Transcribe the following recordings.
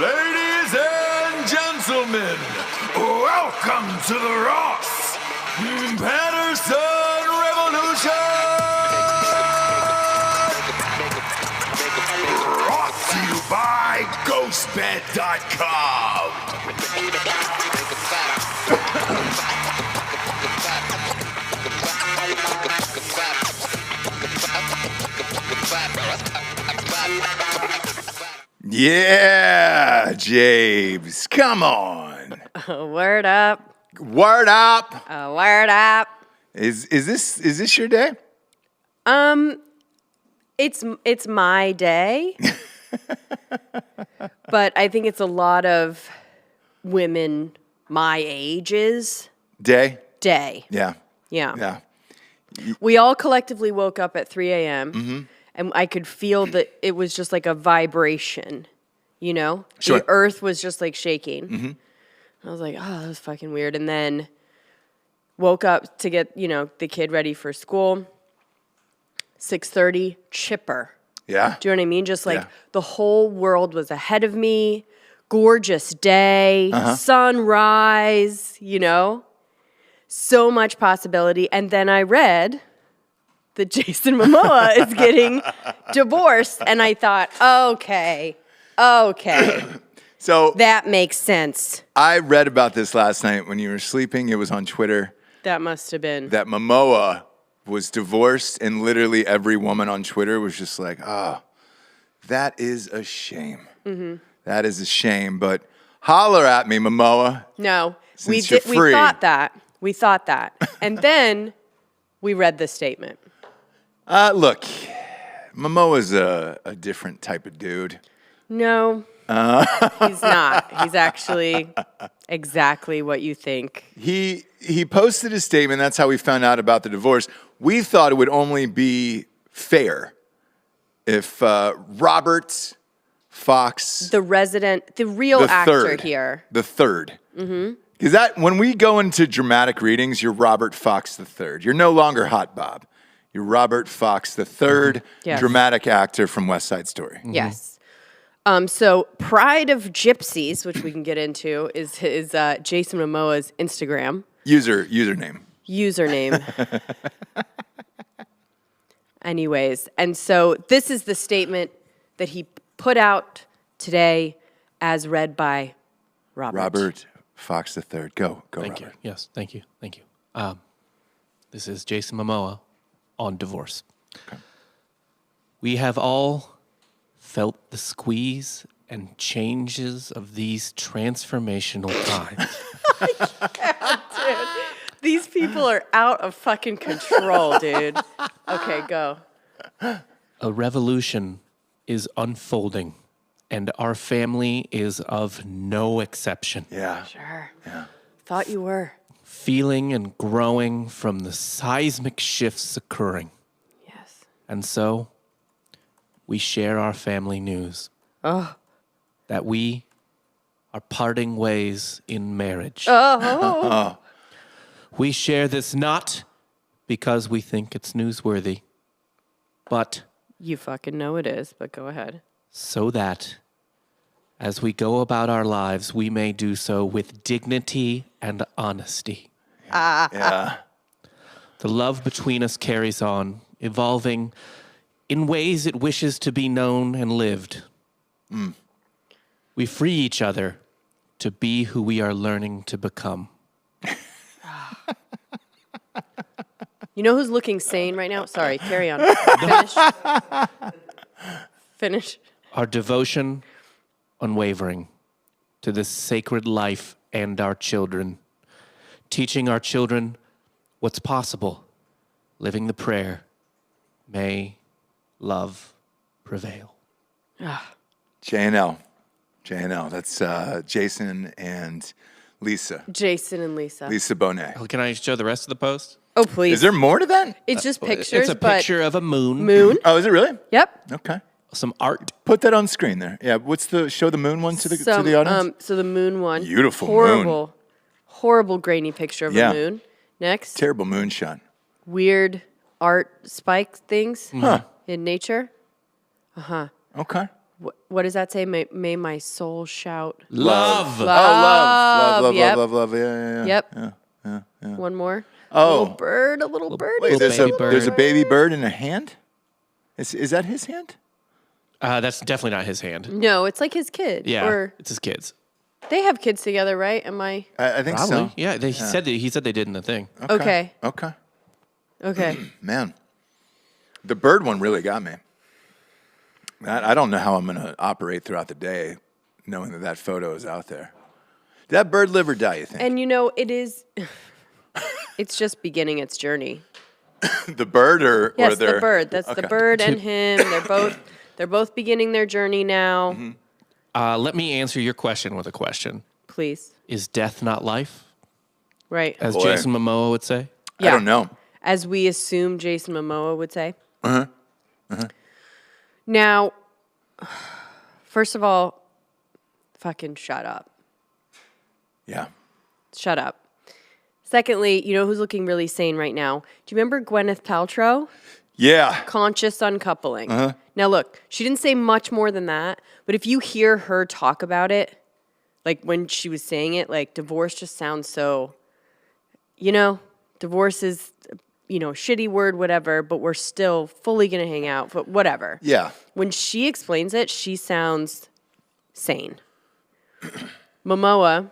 Ladies and gentlemen, welcome to the Ross Patterson Revolution! Brought to you by GhostBed.com. Yeah, James, come on. Word up. Word up. Word up. Is this your day? It's my day. But I think it's a lot of women my age's Day? day. Yeah. Yeah. We all collectively woke up at 3 a.m. And I could feel that it was just like a vibration, you know? Sure. The earth was just like shaking. I was like, oh, that was fucking weird. And then woke up to get, the kid ready for school. 6:30, chipper. Yeah. Do you know what I mean? Just like the whole world was ahead of me. Gorgeous day, sunrise, so much possibility. And then I read that Jason Momoa is getting divorced. And I thought, okay. So That makes sense. I read about this last night when you were sleeping. It was on Twitter. That must have been. That Momoa was divorced, and literally every woman on Twitter was just like, oh, that is a shame. That is a shame. But holler at me, Momoa. No, Since you're free. We thought that. And then we read the statement. Look, Momoa's a different type of dude. No, he's not. He's actually exactly what you think. He posted a statement. That's how we found out about the divorce. We thought it would only be fair if Robert Fox, The real actor here. the third. Because that when we go into dramatic readings, you're Robert Fox the third. You're no longer Hot Bob. You're Robert Fox the third, Yes. dramatic actor from West Side Story. Yes. So Pride of Gypsies, which we can get into, is Jason Momoa's Instagram. Username. Anyways, and so this is the statement that he put out today as read by Robert. Robert Fox the third. Go, Thank Robert. you. Yes, thank you. This is Jason Momoa on divorce. Okay. We have all felt the squeeze and changes of these transformational times. These people are out of fucking control, dude. Okay, go. A revolution is unfolding, and our family is of no exception. Yeah. Sure. Yeah. Thought you were. Feeling and growing from the seismic shifts occurring. Yes. And so, we share our family news. Oh. That we are parting ways in marriage. Oh. We share this not because we think it's newsworthy, but You fucking know it is, but go ahead. so that as we go about our lives, we may do so with dignity and honesty. Yeah. The love between us carries on, evolving in ways it wishes to be known and lived. We free each other to be who we are learning to become. You know who's looking sane right now? Sorry, carry on. Finish. Our devotion unwavering to this sacred life and our children, teaching our children what's possible, living the prayer, may love prevail. JNL. That's Jason and Lisa. Jason and Lisa. Lisa Bonet. Oh, can I show the rest of the post? Oh, please. Is there more to that? It's just pictures, It's a picture of a moon. Moon? Oh, is it really? Yep. Okay. Some art. Put that on screen there. Yeah. Show the moon one to the audience? So the moon one. Beautiful horrible, horrible grainy picture of Yeah. a moon. Next. Terrible moonshot. Weird art spike things Huh. in nature. Okay. What does that say? May my soul shout. Love. Oh, love. Yep. Love. Yeah. Yep. Yeah. One more. Oh. A little bird. Wait, Little baby bird. there's a baby bird in a hand? Is that his hand? That's definitely not his hand. No, it's like his kid. Yeah, Or it's his kids. they have kids together, right? Am I? I think Probably. so. Yeah, he said they did in the thing. Okay. Okay. Man, the bird one really got me. I don't know how I'm going to operate throughout the day knowing that photo is out there. Did that bird live or die, you think? And it is. It's just beginning its journey. The bird or Yes, their... the bird. That's the bird and him. They're both beginning their journey now. Mm-hmm. Let me answer your question with a question. Please. Is death not life? Right. As Boy. Jason Momoa would say? I don't know. As we assume Jason Momoa would say. Now, first of all, fucking shut up. Yeah. Shut up. Secondly, you know who's looking really sane right now? Do you remember Gwyneth Paltrow? Yeah. Conscious uncoupling. Now, look, she didn't say much more than that, but if you hear her talk about it, like when she was saying it, like divorce just sounds so, divorce is, a shitty word, whatever, but we're still fully going to hang out, but whatever. Yeah. When she explains it, she sounds sane. Momoa,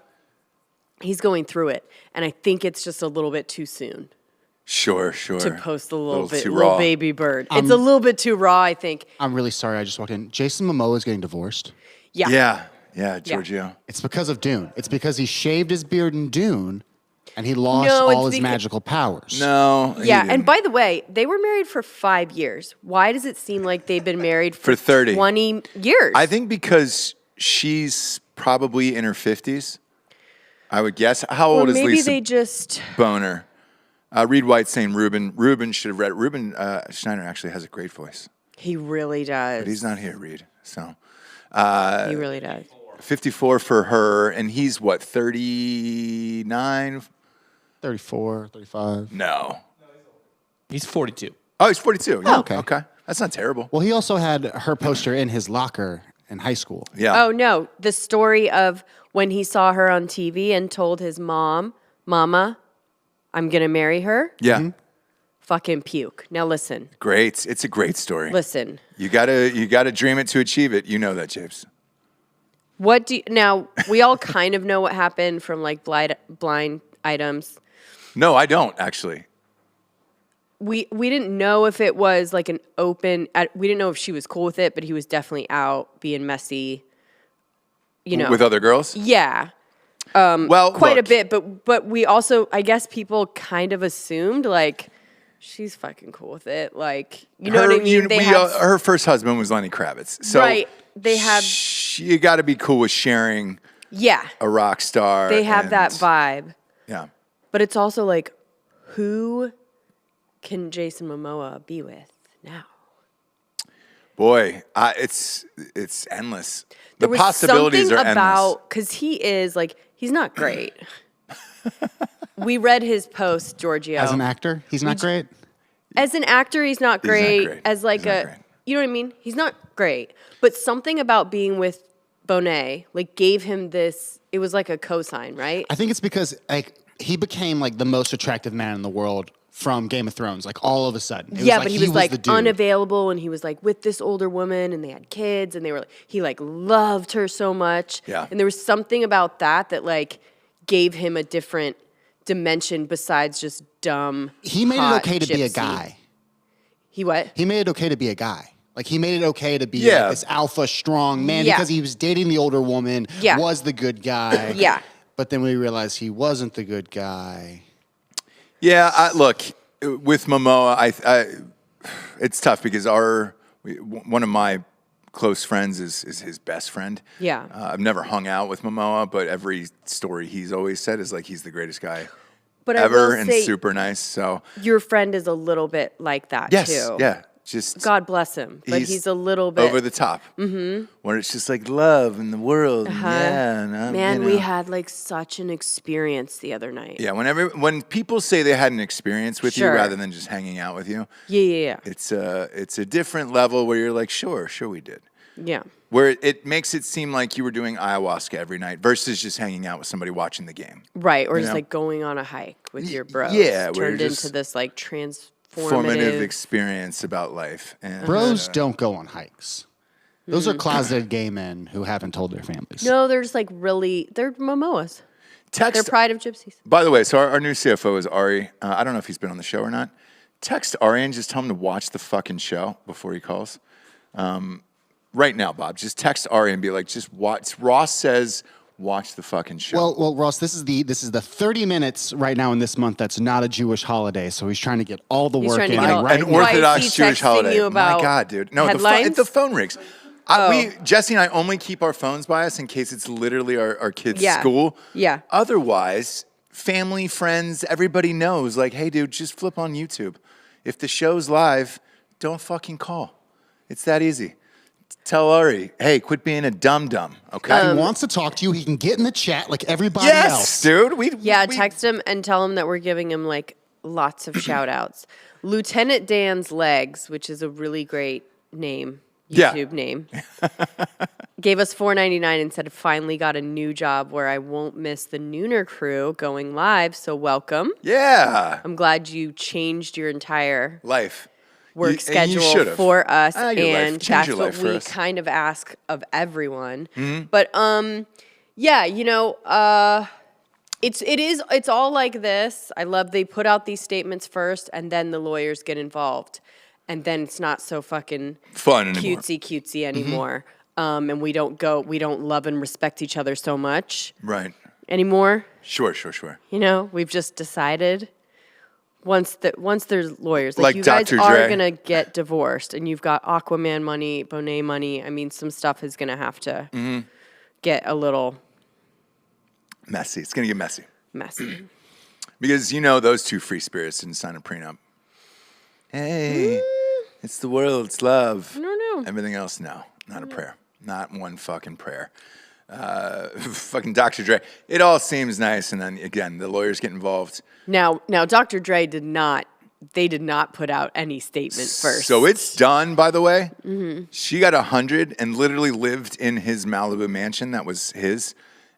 he's going through it, and I think it's just a little bit too soon. Sure. To post a little too little raw. baby bird. It's a little bit too raw, I think. I'm really sorry I just walked in. Jason Momoa is getting divorced. Yeah. Yeah, Giorgio. It's because of Dune. It's because he shaved his beard in Dune and he lost No, all it's his magical powers. No. he Yeah, didn't. and by the way, they were married for 5 years. Why does it seem like they've been married for 30. 20 years? I think because she's probably in her 50s, I would guess. How or old is maybe Lisa they just... Boner? Reed White saying Ruben should have read it. Ruben Schneider actually has a great voice. He really does. But he's not here, Reed. So He really does. 54 for her, and he's what, 39? 34, 35. No. He's 42. Oh, he's 42. Yeah. okay. Okay. That's not terrible. Well, he also had her poster in his locker in high school. Yeah. Oh, no. The story of when he saw her on TV and told his Mama, I'm going to marry her. Yeah. Fucking puke. Now listen. Great. It's a great story. Listen. You gotta dream it to achieve it. You know that, Japes. Now, we all kind of know what happened from like blind items. No, I don't actually. We didn't know if it was like an open. We didn't know if she was cool with it, but he was definitely out being messy. With other girls? Yeah, Well, quite look, a bit. But we also, I guess, people kind of assumed like she's fucking cool with it. Like you know what I mean? Her first husband was Lenny Kravitz. So right. They have. You got to be cool with sharing Yeah. a rock star. They have and- that vibe. Yeah. But it's also like, who can Jason Momoa be with now? Boy, it's endless. The There was possibilities something are about because he is like he's not great. We read his post, Giorgio. As an actor, he's not great. As an actor, he's not great. great. As like He's not a, great. you know what I mean? He's not great. But something about being with Bonet like gave him this. It was like a cosign, right? I think it's because like he became like the most attractive man in the world from Game of Thrones, like all of a sudden. It Yeah, but he was the like dude. unavailable, and he was like with this older woman, and they had kids, and they were he like loved her so much. Yeah. And there was something about that like gave him a different dimension besides just dumb. He made hot it okay to be a gypsy. guy. He what? He made it okay to be a guy. Like he made it okay to be Yeah. like, this alpha strong man Yeah. because he was dating the older woman, Yeah. was the good guy. Yeah. But then we realized he wasn't the good guy. Yeah, look, with Momoa, it's tough because one of my close friends is his best friend. Yeah. I've never hung out with Momoa, but every story he's always said is like he's the greatest guy But ever I will and say super nice. So your friend is a little bit like that yes, too. yeah, just God bless him, but he's a little bit over the top. Where it's just like love in the world. Yeah, and Man, we had like such an experience the other night. Yeah, when people say they had an experience with you Sure. rather than just hanging out with you, Yeah. it's a different level where you're like, sure we did. Yeah. Where it makes it seem like you were doing ayahuasca every night versus just hanging out with somebody watching the game. Right, or You just know? like going on a hike with your bros. yeah, where turned you're into just this like Formative experience about life. And, Bros don't go on hikes. Those are closeted gay men who haven't told their families. No, they're just like they're Momoas. They're text. pride of gypsies. By the way, so our new CFO is Ari. I don't know if he's been on the show or not. Text Ari and just tell him to watch the fucking show before he calls. Right now, Bob, just text Ari and be like, just watch. Ross says, watch the fucking show. Well, Ross, this is the 30 minutes right now in this month that's not a Jewish holiday, so he's trying to get all the He's work trying to in get all- An right Why is Orthodox he Jewish texting holiday. you about My God, dude. No, headlines? the phone rings. Oh. Jesse and I only keep our phones by us in case it's literally our kids' Yeah. school. Yeah. Otherwise, family, friends, everybody knows, like, hey, dude, just flip on YouTube. If the show's live, don't fucking call. It's that easy. Tell Ari, hey, quit being a dum-dum, okay? He wants to talk to you. He can get in the chat like everybody yes, else. dude. Text him and tell him that we're giving him like lots of shout outs. Lieutenant Dan's Legs, which is a really great name, Yeah. YouTube name, gave us $4.99 and said, finally got a new job where I won't miss the Nooner crew going live. So welcome. Yeah. I'm glad you changed your entire Life. work And you schedule should've. for us, Your life. and Change that's your what life for we us. kind of ask of everyone. Mm-hmm. But yeah, it's all like this. I love they put out these statements first, and then the lawyers get involved, and then it's not so fucking Fun anymore. cutesy anymore. And we don't love and respect each other so much Right. anymore. Sure. We've just decided. Once there's lawyers, Like you guys Dr. are Dre. gonna get divorced, and you've got Aquaman money, Bonet money. I mean, some stuff is gonna have to get a little Messy. It's going to get messy. messy. Because those two free spirits didn't sign a prenup. Hey, it's the world, it's love. I don't know. Everything else, no. Not a prayer. Not one fucking prayer. Fucking Dr. Dre. It all seems nice, and then again, the lawyers get involved. Now, Dr. Dre did not put out any statement first. So it's done, by the way. She got 100 and literally lived in his Malibu mansion that was his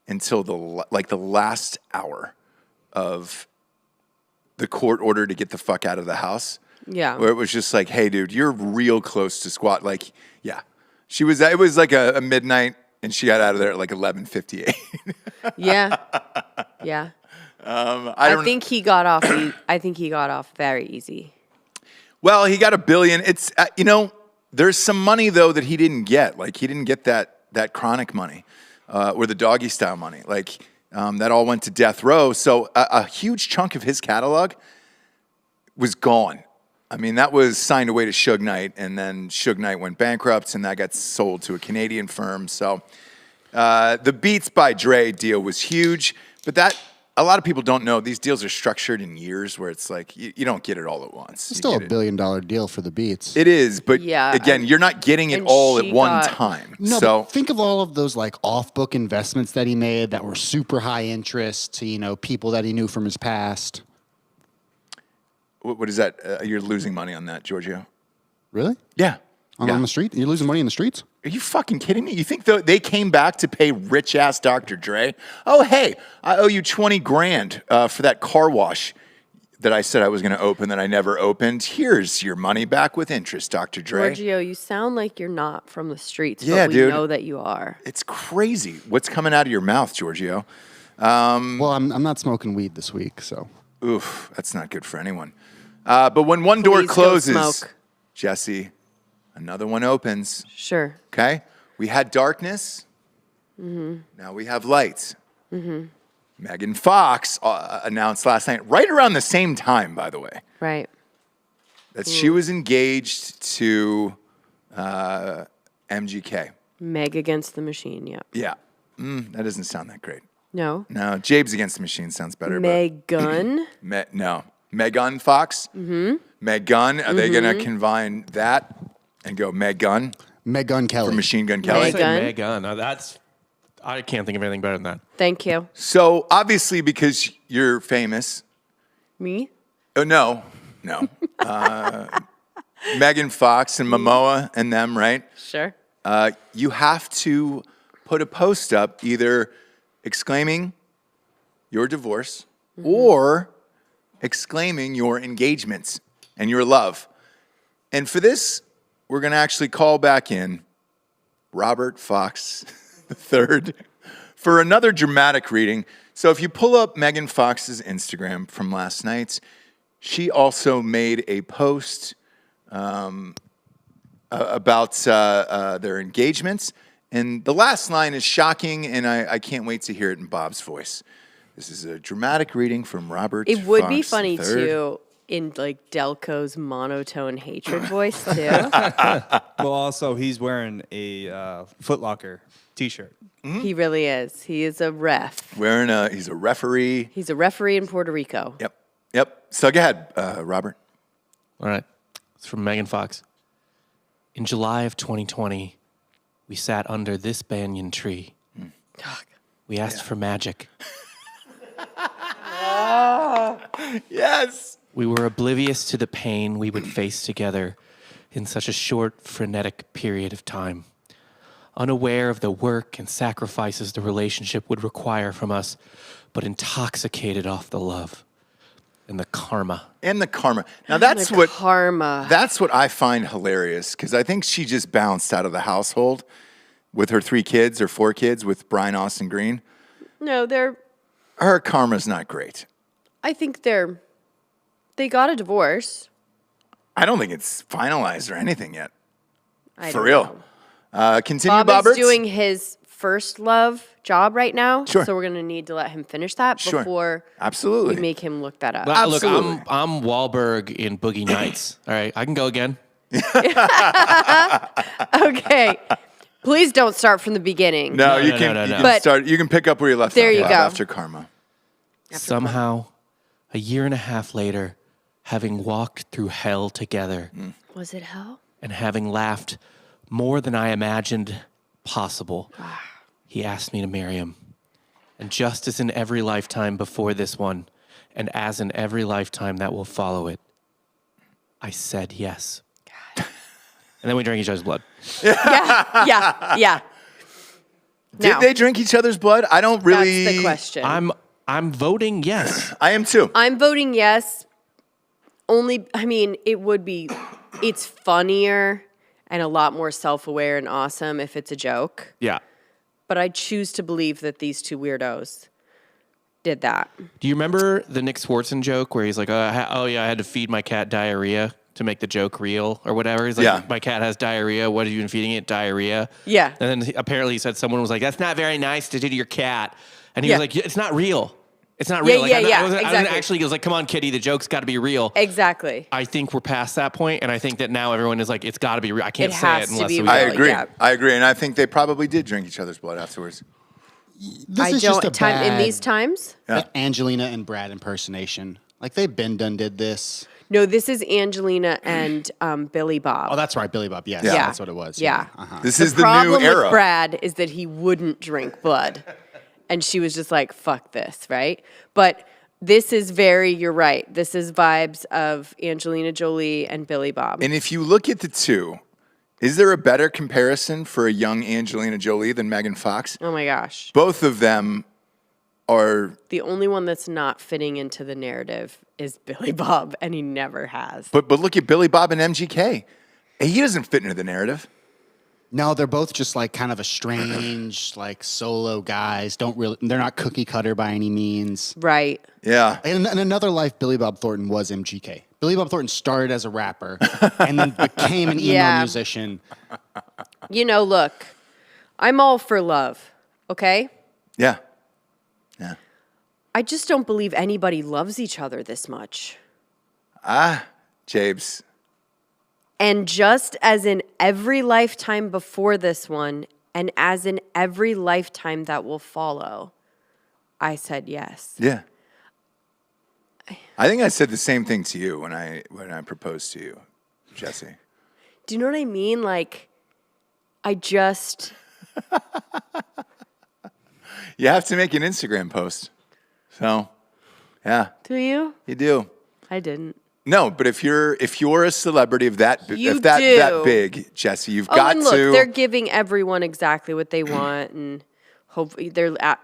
until the last hour of the court order to get the fuck out of the house. Yeah. Where it was just like, hey, dude, you're real close to squat. Like, yeah. It was like a midnight, and she got out of there at like 11:58. Yeah. I think he got off. I think he got off very easy. Well, he got $1 billion. It's there's some money though that he didn't get. Like he didn't get that chronic money, or the doggy style money. Like that all went to death row. So a huge chunk of his catalog was gone. I mean, that was signed away to Suge Knight, and then Suge Knight went bankrupt, and that got sold to a Canadian firm. So the Beats by Dre deal was huge, but that a lot of people don't know. These deals are structured in years where it's like you don't get it all at once. It's still a $1 billion deal for the Beats. It is, but Yeah, again, you're not getting it and all at she one got- time. No, So but think of all of those like off-book investments that he made that were super high interest to people that he knew from his past. what is that? You're losing money on that, Giorgio. Really? Yeah. On the street? You're losing money in the streets? Are you fucking kidding me? You think they came back to pay rich ass Dr. Dre? Oh, hey, I owe you 20 grand for that car wash that I said I was going to open that I never opened. Here's your money back with interest, Dr. Dre. Giorgio, you sound like you're not from the streets, Yeah, but we dude. know that you are. It's crazy. What's coming out of your mouth, Giorgio? Well, I'm not smoking weed this week, so. Oof, that's not good for anyone. But when one door Please go closes, smoke. Jesse, another one opens. Sure. Okay? We had darkness. Now we have light. Megan Fox announced last night, right around the same time, by the way, Right. that she was engaged to MGK. Meg against the machine, yeah. Yeah. That doesn't sound that great. No. No, Jabe's Against the Machine sounds better. Megan. But no. Megan Fox. Mm-hmm. Megan, are they going to combine that and go Megan Megan Kelly. for Machine Gun I Kelly? say Megan. I can't think of anything better than that. Thank you. So obviously, because you're famous. Me? Oh, no. Megan Fox and Momoa and them, right? Sure. You have to put a post up either exclaiming your divorce or exclaiming your engagements and your love. And for this, we're going to actually call back in Robert Fox III for another dramatic reading. So if you pull up Megan Fox's Instagram from last night, she also made a post about their engagements. And the last line is shocking, and I can't wait to hear it in Bob's voice. This is a dramatic reading from Robert It would Fox be funny, III. too, in like Delco's monotone hatred voice, too. Well, also, he's wearing a Foot Locker t-shirt. He really is. He is a ref. He's a referee. He's a referee in Puerto Rico. Yep. So go ahead, Robert. All right. It's from Megan Fox. In July of 2020, we sat under this banyan tree. We asked for magic. Yes. We were oblivious to the pain we would face together in such a short, frenetic period of time. Unaware of the work and sacrifices the relationship would require from us, but intoxicated off the love and the karma. Now that's what Karma. that's what I find hilarious, because I think she just bounced out of the household with her 3 kids or 4 kids with Brian Austin Green. No, Her karma's not great. I think they got a divorce. I don't think it's finalized or anything yet. I For don't real. know. Continue, Bob is Boberts. doing his first love job right now. Sure. So we're going to need to let him finish that Sure. before Absolutely. we make him look that up. Look, Absolutely. I'm Wahlberg in Boogie Nights. All right, I can go again. Okay. Please don't start from the beginning. No, you no, can, no, you no. can But start. You can pick up where you left there off, you Bob, go. after karma. Somehow, a year and a half later, having walked through hell together Was it hell? and having laughed more than I imagined possible, he asked me to marry him. And just as in every lifetime before this one, and as in every lifetime that will follow it, I said yes. And then we drank each other's blood. Yeah. Did Now, they drink each other's blood? I don't really. that's the question. I'm voting yes. I am too. I'm voting yes. It's funnier and a lot more self-aware and awesome if it's a joke. Yeah. But I choose to believe that these 2 weirdos did that. Do you remember the Nick Swartzen joke where he's like, I had to feed my cat diarrhea to make the joke real or whatever? He's like, Yeah. my cat has diarrhea. What have you been feeding it? Diarrhea. Yeah. And then apparently he said someone was like, that's not very nice to do to your cat. And he Yeah. was like, it's not real. It's not Yeah, real. Like, yeah, I yeah, wasn't exactly. actually, he was like, come on, kitty, the joke's got to be real. Exactly. I think we're past that point, and I think that now everyone is like, it's got to be real. I can't It say has it to unless be we real. I Really, agree. yeah. I agree. And I think they probably did drink each other's blood afterwards. This is just a in these bad times? Angelina and Brad impersonation. Like they've been done did this. No, this is Angelina and Billy Bob. Oh, that's right, Billy Bob. Yes, Yeah. that's what it was. Yeah. Uh-huh. This is the problem new era. with Brad is that he wouldn't drink blood. And she was just like, fuck this, right? But this is you're right. This is vibes of Angelina Jolie and Billy Bob. And if you look at the 2, is there a better comparison for a young Angelina Jolie than Megan Fox? Oh my gosh. Both of them are. The only one that's not fitting into the narrative is Billy Bob, and he never has. But look at Billy Bob and MGK. He doesn't fit into the narrative. No, they're both just like kind of estranged, like solo guys. They're not cookie cutter by any means. Right. Yeah. In another life, Billy Bob Thornton was MGK. Billy Bob Thornton started as a rapper and then became an emo Yeah. musician. Look, I'm all for love, okay? Yeah. I just don't believe anybody loves each other this much. Jabes. And just as in every lifetime before this one, and as in every lifetime that will follow, I said yes. Yeah. I think I said the same thing to you when I proposed to you, Jesse. Do you know what I mean? Like, I just... You have to make an Instagram post. So, yeah. Do you? You do. I didn't. No, but if you're a celebrity of that You that do. big, Jesse, you've Oh, got and look, to. they're giving everyone exactly what they want, and hopefully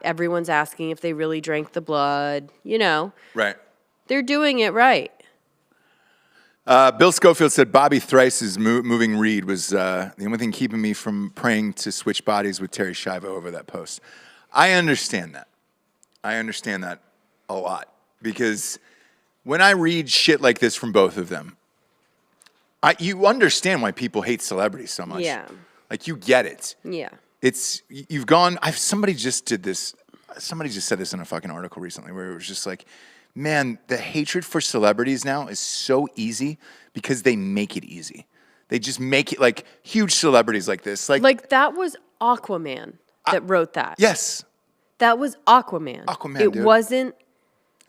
everyone's asking if they really drank the blood. You know, Right. they're doing it right. Bill Schofield said Bobby Thrice's moving read was the only thing keeping me from praying to switch bodies with Terry Schiavo over that post. I understand that. I understand that a lot because when I read shit like this from both of them, you understand why people hate celebrities so much. Yeah. Like you get it. Yeah. You've gone. Somebody just did this. Somebody just said this in a fucking article recently where it was just like, man, the hatred for celebrities now is so easy because they make it easy. They just make it like huge celebrities like this. Like that was Aquaman that wrote that. Yes. That was Aquaman. Aquaman, It dude. wasn't.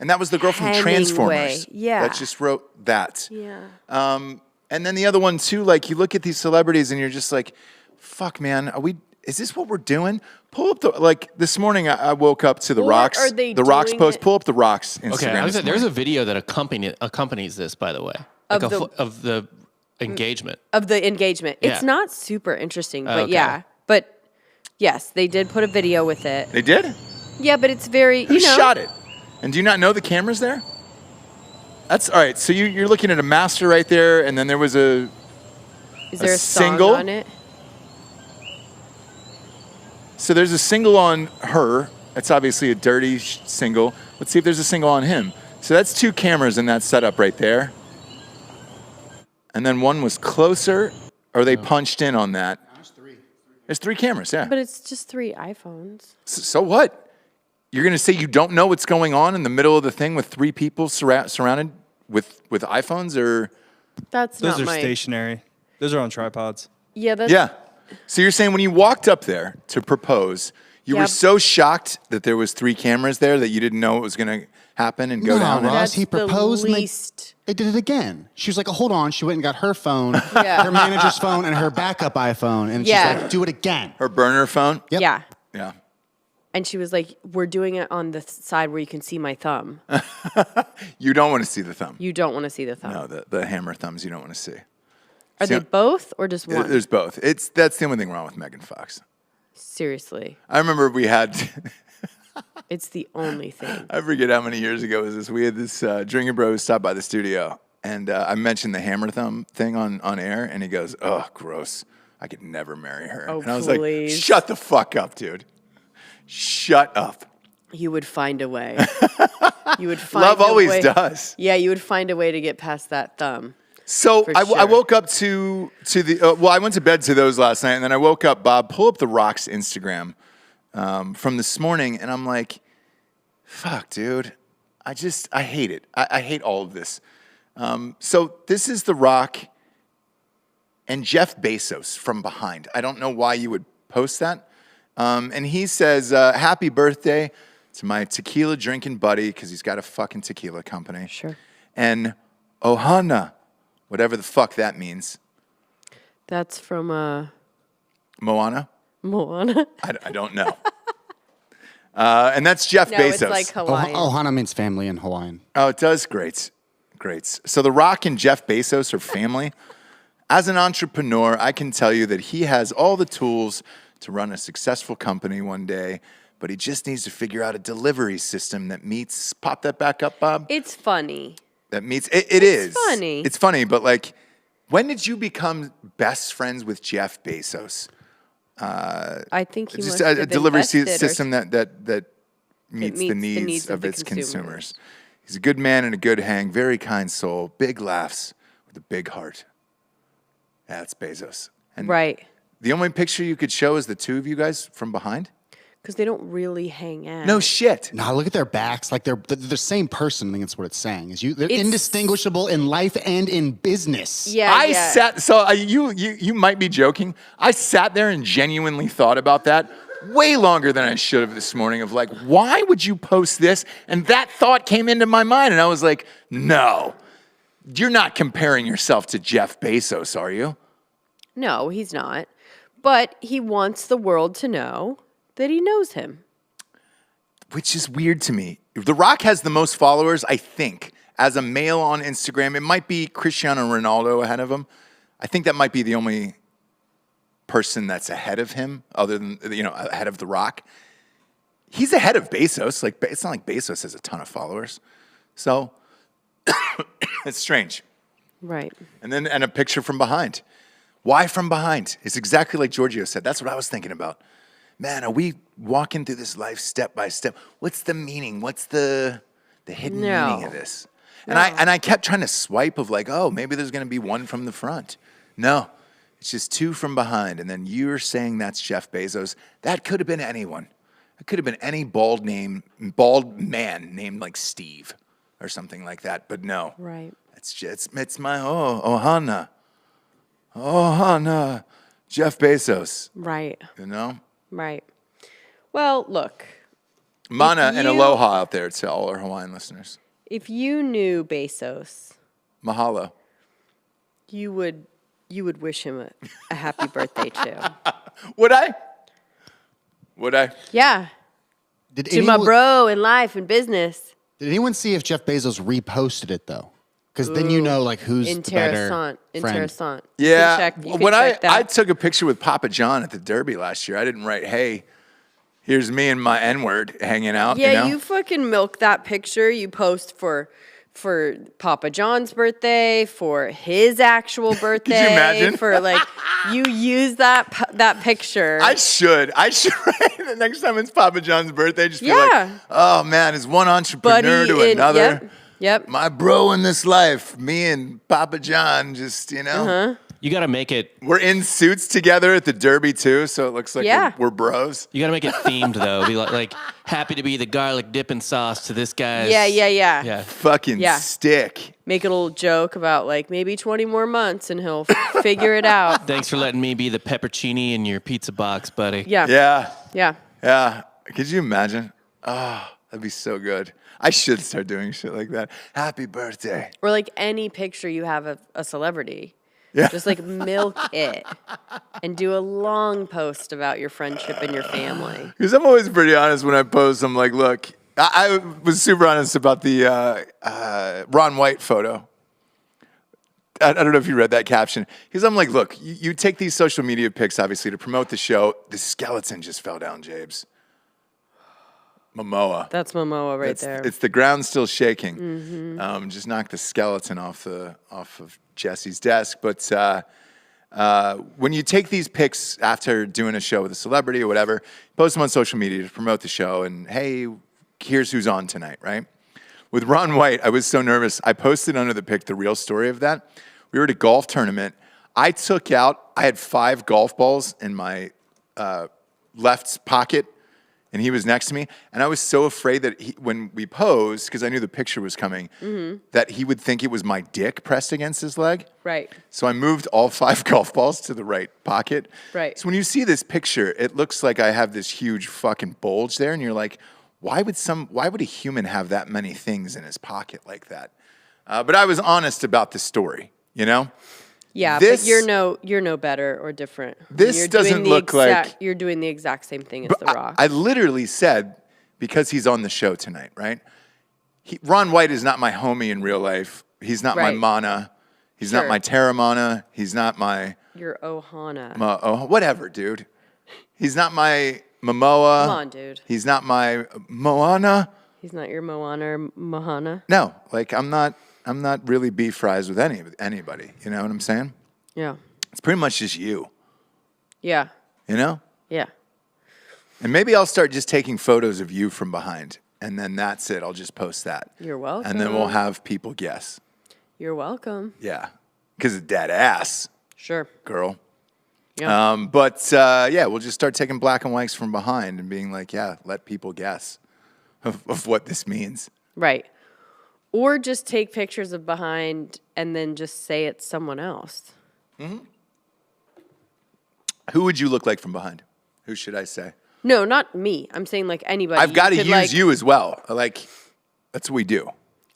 And that was the girl from Hemingway. Transformers. Yeah. That just wrote that. Yeah. And then the other one too, like you look at these celebrities and you're just like, fuck man, is this what we're doing? Pull up like this morning I woke up to the Or Rocks. are they the Rocks doing post. it- Pull up the Rocks Instagram. Okay, this there's morning. a video that accompanies this, by the way, Of like the- of the engagement. Of the engagement. It's Yeah. not super interesting, but Okay. yeah. But yes, they did put a video with it. They did? Yeah, but it's very, Who you know. shot it? And do you not know the camera's there? That's all right. So you're looking at a master right there, and then there was Is there a song single? on it? So there's a single on her. That's obviously a dirty single. Let's see if there's a single on him. So that's two cameras in that setup right there. And then one was closer, or they punched in on that. There's three cameras, yeah. But it's just 3 iPhones. So what? You're going to say you don't know what's going on in the middle of the thing with 3 people surrounded with iPhones, or? That's Those not are my... stationary. Those are on tripods. Yeah, that's... Yeah. So you're saying when you walked up there to propose, you were Yep. so shocked that there was 3 cameras there that you didn't know what was going to happen and go No, down? Ross, That's he the proposed and least... they did it again. She was like, oh, hold on. She went and got her phone, Yeah. her manager's phone, and her backup iPhone. And Yeah. she's like, do it again. Her burner phone? Yep. Yeah. Yeah. And she was like, we're doing it on the side where you can see my thumb. You don't want to see the thumb. You don't want to see the thumb. No, the hammer thumbs you don't want to see. Are they both or just one? There's both. That's the only thing wrong with Megan Fox. Seriously. I remember we had, It's the only thing. I forget how many years ago was this. We had this drinking bro who stopped by the studio, and I mentioned the hammer thumb thing on air, and he goes, "Oh, gross! I could never marry her." Oh, and I was please. like, "Shut the fuck up, dude! Shut up." You would find a way. You would find Love a always way. does. Yeah, you would find a way to get past that thumb. So For I sure. woke up to the I went to bed to those last night, and then I woke up. Bob, pull up the Rock's Instagram from this morning, and I'm like, "Fuck, dude, I hate it. I hate all of this." So this is the Rock and Jeff Bezos from behind. I don't know why you would post that, and he says, "Happy birthday to my tequila drinking buddy," because he's got a fucking tequila company. Sure. And Ohana. Whatever the fuck that means. That's from Moana? Moana. I don't know. And that's Jeff No, Bezos. it's like Hawaiian. Ohana means family in Hawaiian. Oh, it does? Great. So The Rock and Jeff Bezos are family. As an entrepreneur, I can tell you that he has all the tools to run a successful company one day, but he just needs to figure out a delivery system that meets, pop that back up, Bob. It's funny. That meets, it is. funny. It's funny, but like, when did you become best friends with Jeff Bezos? I think he Just must a have delivery invested or system that meets the needs of its consumers. He's a good man and a good hang, very kind soul, big laughs with a big heart. That's Bezos. And Right. the only picture you could show is the two of you guys from behind? Because they don't really hang out. No shit. No, look at their backs. Like they're the same person. I think that's what it's saying. They're It's- indistinguishable in life and in business. Yeah, yeah. You might be joking. I sat there and genuinely thought about that way longer than I should have this morning of like, why would you post this? And that thought came into my mind, and I was like, no, you're not comparing yourself to Jeff Bezos, are you? No, he's not. But he wants the world to know that he knows him. Which is weird to me. The Rock has the most followers, I think, as a male on Instagram. It might be Cristiano Ronaldo ahead of him. I think that might be the only person that's ahead of him, other than, ahead of The Rock. He's ahead of Bezos. Like, it's not like Bezos has a ton of followers. So, it's strange. Right. And a picture from behind. Why from behind? It's exactly like Giorgio said. That's what I was thinking about. Man, are we walking through this life step by step? What's the meaning? What's the hidden meaning of this? And I kept trying to swipe of like, oh, maybe there's going to be one from the front. No, it's just two from behind. And then you're saying that's Jeff Bezos. That could have been anyone. It could have been any bald man named like Steve or something like that. But no. Right. It's my Ohana, Jeff Bezos. Right. You know? Right. Well, look. Mana and aloha out there to all our Hawaiian listeners. If you knew Bezos, Mahalo. you would wish him a happy birthday too. Would I? Yeah. To my bro in life and business. Did anyone see if Jeff Bezos reposted it though? Because then you know like who's the better friend. Interessant. Yeah. When I took a picture with Papa John at the Derby last year, I didn't write, hey, here's me and my N-word hanging out. Yeah, you fucking milk that picture. You post for Papa John's birthday, for his actual birthday. Could you imagine? For like, you use that picture. I should write the next time it's Papa John's birthday. Just be like, oh man, is one entrepreneur to another. Yep. My bro in this life, me and Papa John, just, You got to make it. We're in suits together at the Derby too, so it looks like we're bros. You got to make it themed though. Be like happy to be the garlic dipping sauce to this guy's. Yeah. Fucking stick. Make a little joke about like maybe 20 more months and he'll figure it out. Thanks for letting me be the peppercini in your pizza box, buddy. Yeah. Could you imagine? Oh, that'd be so good. I should start doing shit like that. Happy birthday. Or like any picture you have of a celebrity. Yeah. Just like milk it and do a long post about your friendship and your family. Because I'm always pretty honest when I post. I'm like, look, I was super honest about the Ron White photo. I don't know if you read that caption. Because I'm like, look, you take these social media pics, obviously, to promote the show. The skeleton just fell down, Jabes. Momoa. That's Momoa there. It's the ground still shaking. Mm-hmm. Just knocked the skeleton off of Jesse's desk. But when you take these pics after doing a show with a celebrity or whatever, post them on social media to promote the show. And hey, here's who's on tonight, right? With Ron White, I was so nervous. I posted under the pic the real story of that. We were at a golf tournament. I had 5 golf balls in my left pocket. And he was next to me, and I was so afraid that when we posed, because I knew the picture was coming, that he would think it was my dick pressed against his leg. Right. So I moved all 5 golf balls to the right pocket. Right. So when you see this picture, it looks like I have this huge fucking bulge there, and you're like, why would a human have that many things in his pocket like that? But I was honest about the story, you know? Yeah, but you're no better or different. This doesn't look like... You're doing the exact same thing as The Rock. I literally said, because he's on the show tonight, right? Ron White is not my homie in real life. He's not my mana. He's not my Terramana. He's not my... Your Ohana. Whatever, dude. He's not my Momoa. Come on, dude. He's not my Moana. He's not your Moana or Mohana. No, like I'm not really beef fries with anybody. You know what I'm saying? Yeah. It's pretty much just you. Yeah. You know? Yeah. And maybe I'll start just taking photos of you from behind, and then that's it. I'll just post that. You're welcome. And then we'll have people guess. You're welcome. Yeah. Because it's dead ass. Sure. Girl. Yeah. We'll just start taking black and whites from behind and being like, let people guess of what this means. Right. Or just take pictures of behind and then just say it's someone else. Mm-hmm. Who would you look like from behind? Who should I say? No, not me. I'm saying like anybody. I've got to could, use like, you as well. Like, that's what we do.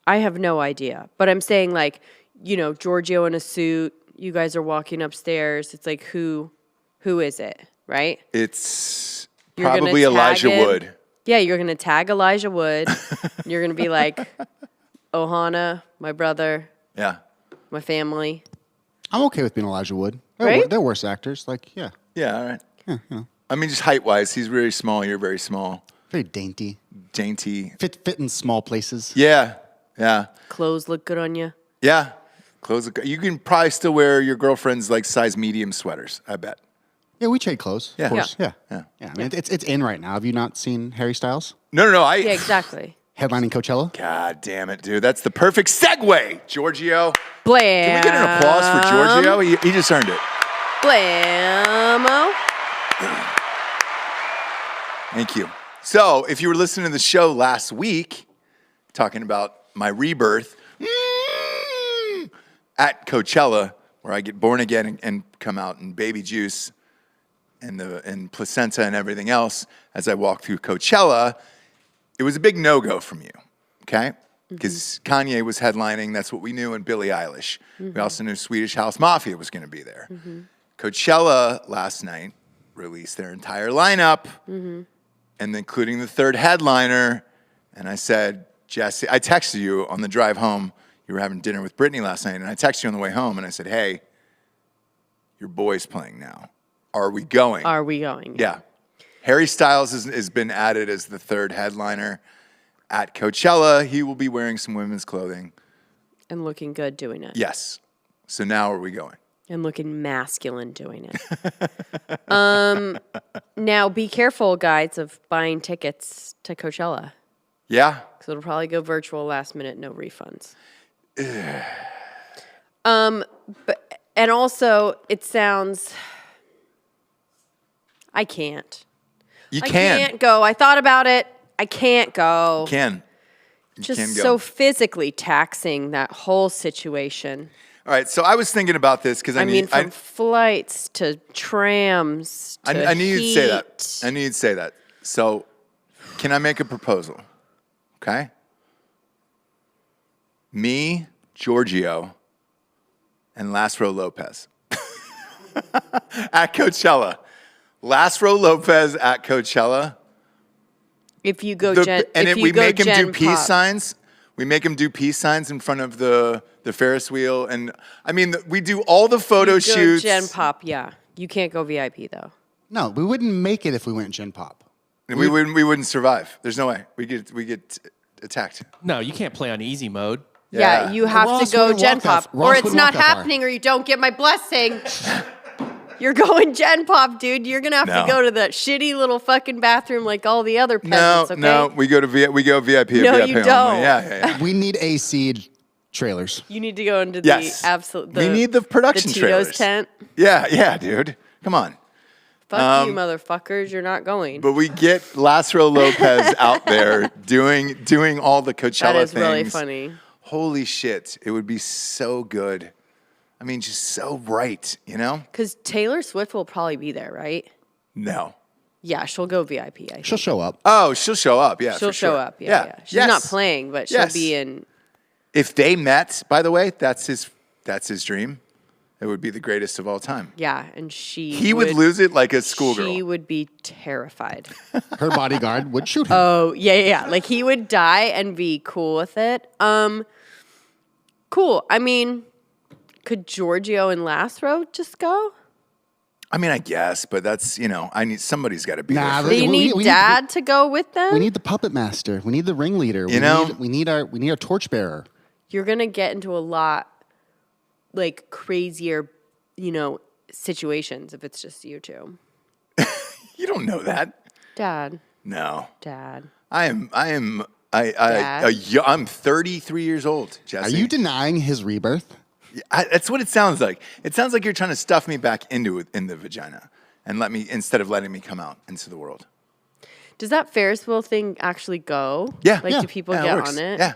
I have no idea. But I'm saying like, Giorgio in a suit. You guys are walking upstairs. It's like, who is it, right? It's You're gonna probably tag Elijah him. Wood. Yeah, you're going to tag Elijah Wood. You're going to be like, Ohana, my brother, Yeah. my family. I'm okay with being Elijah Wood. Right? They're worse actors. Like, yeah. Yeah, all right. I mean, just height-wise, he's very small. You're very small. Very dainty. Dainty. Fit in small places. Yeah. Yeah. Clothes look good on you. Yeah. Clothes. You can probably still wear your girlfriend's like size medium sweaters, I bet. Yeah, we trade clothes. Yeah. Of course. Yeah. Yeah. I mean, it's in right now. Have you not seen Harry Styles No. Yeah, exactly. headlining Coachella? God damn it, dude. That's the perfect segue, Giorgio. Blam. Can we get an applause for Giorgio? He just earned it. Blammo. Thank you. So, if you were listening to the show last week, talking about my rebirth at Coachella, where I get born again and come out in baby juice and placenta and everything else as I walk through Coachella, it was a big no-go from you, okay? Because Kanye was headlining, that's what we knew, and Billie Eilish. We also knew Swedish House Mafia was going to be there. Coachella last night released their entire lineup, and including the third headliner, and I said, Jesse, I texted you on the drive home. You were having dinner with Brittany last night, and I texted you on the way home, and I said, hey, your boy's playing now. Are we going? Are we going? Yeah. Harry Styles has been added as the third headliner at Coachella. He will be wearing some women's clothing. And looking good doing it. Yes. So now are we going? And looking masculine doing it. Now, be careful, guys, of buying tickets to Coachella. Yeah. Because it'll probably go virtual last minute, no refunds. And also, it sounds... I can't. You I can. can't go. I thought about it. I can't go. You can. You Just can go. so physically taxing, that whole situation. All right. So I was thinking about this because I mean, from flights to trams to I knew you'd say that. heat. I knew you'd say that. So can I make a proposal? Okay. Me, Giorgio, and Laszlo Lopez at Coachella. Laszlo Lopez at Coachella. If you go We make him do peace pop. signs. We make him do peace signs in front of the Ferris wheel, and I mean we do all the photo Go shoots. Gen Pop, yeah. You can't go VIP though. No, we wouldn't make it if we went Gen Pop. We wouldn't survive. There's no way. We get attacked. No, you can't play on easy mode. Yeah, you have Ross to go wouldn't Gen walk that- Pop, Ross or it's wouldn't not walk that far. happening, or you don't get my blessing. You're going Gen Pop, dude. You're gonna have No. to go to the shitty little fucking bathroom like all the other peasants. Okay? No, we go VIP. No, VIP you only. don't. Yeah. We need AC trailers. You need to go into Yes. the absolute. We need the production the Tito's trailers. tent. Yeah, dude. Come on. Fuck you, motherfuckers. You're not going. But we get Laszlo Lopez out there doing all the Coachella That is things. really funny. Holy shit. It would be so good. I mean, just so right, you know? Because Taylor Swift will probably be there, right? No. Yeah, she'll go VIP. I think. She'll show up. Oh, she'll show up. Yeah, She'll for show sure. up. Yeah. She's Yes. not playing, but she'll Yes. be in. If they met, by the way, that's his dream. It would be the greatest of all time. Yeah, and she. He would lose it like a schoolgirl. She would be terrified. Her bodyguard would shoot him. Oh yeah. Like he would die and be cool with it. Cool. I mean, could Giorgio and Laszlo just go? I mean, I guess, but that's, somebody's got to be Nah, there. Do you We need need- Dad to go with them? We need the puppet master. We need the ringleader. You know? we need our torchbearer. You're gonna get into a lot like crazier, situations if it's just you two. You don't know that. Dad. No. Dad. I'm 33 years old, Jesse. Are you denying his rebirth? That's what it sounds like. It sounds like you're trying to stuff me back in the vagina and instead of letting me come out into the world. Does that Ferris wheel thing actually go? Yeah. Like, Yeah. do people Yeah, get works. on it? Yeah.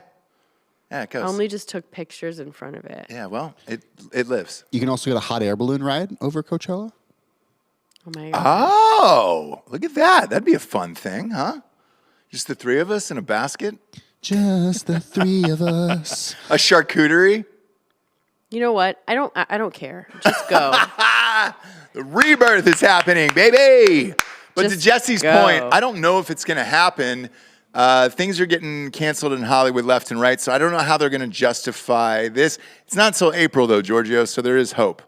Yeah, it goes. I only just took pictures in front of it. Yeah, well, it lives. You can also get a hot air balloon ride over Coachella. Oh my God. Oh, look at that. That'd be a fun thing, huh? Just the three of us in a basket? Just the three of us. A charcuterie? You know what? I don't care. Just go. The rebirth is happening, baby. But to Just Jesse's go. point, I don't know if it's going to happen. Things are getting canceled in Hollywood left and right, so I don't know how they're going to justify this. It's not until April, though, Giorgio, so there is hope.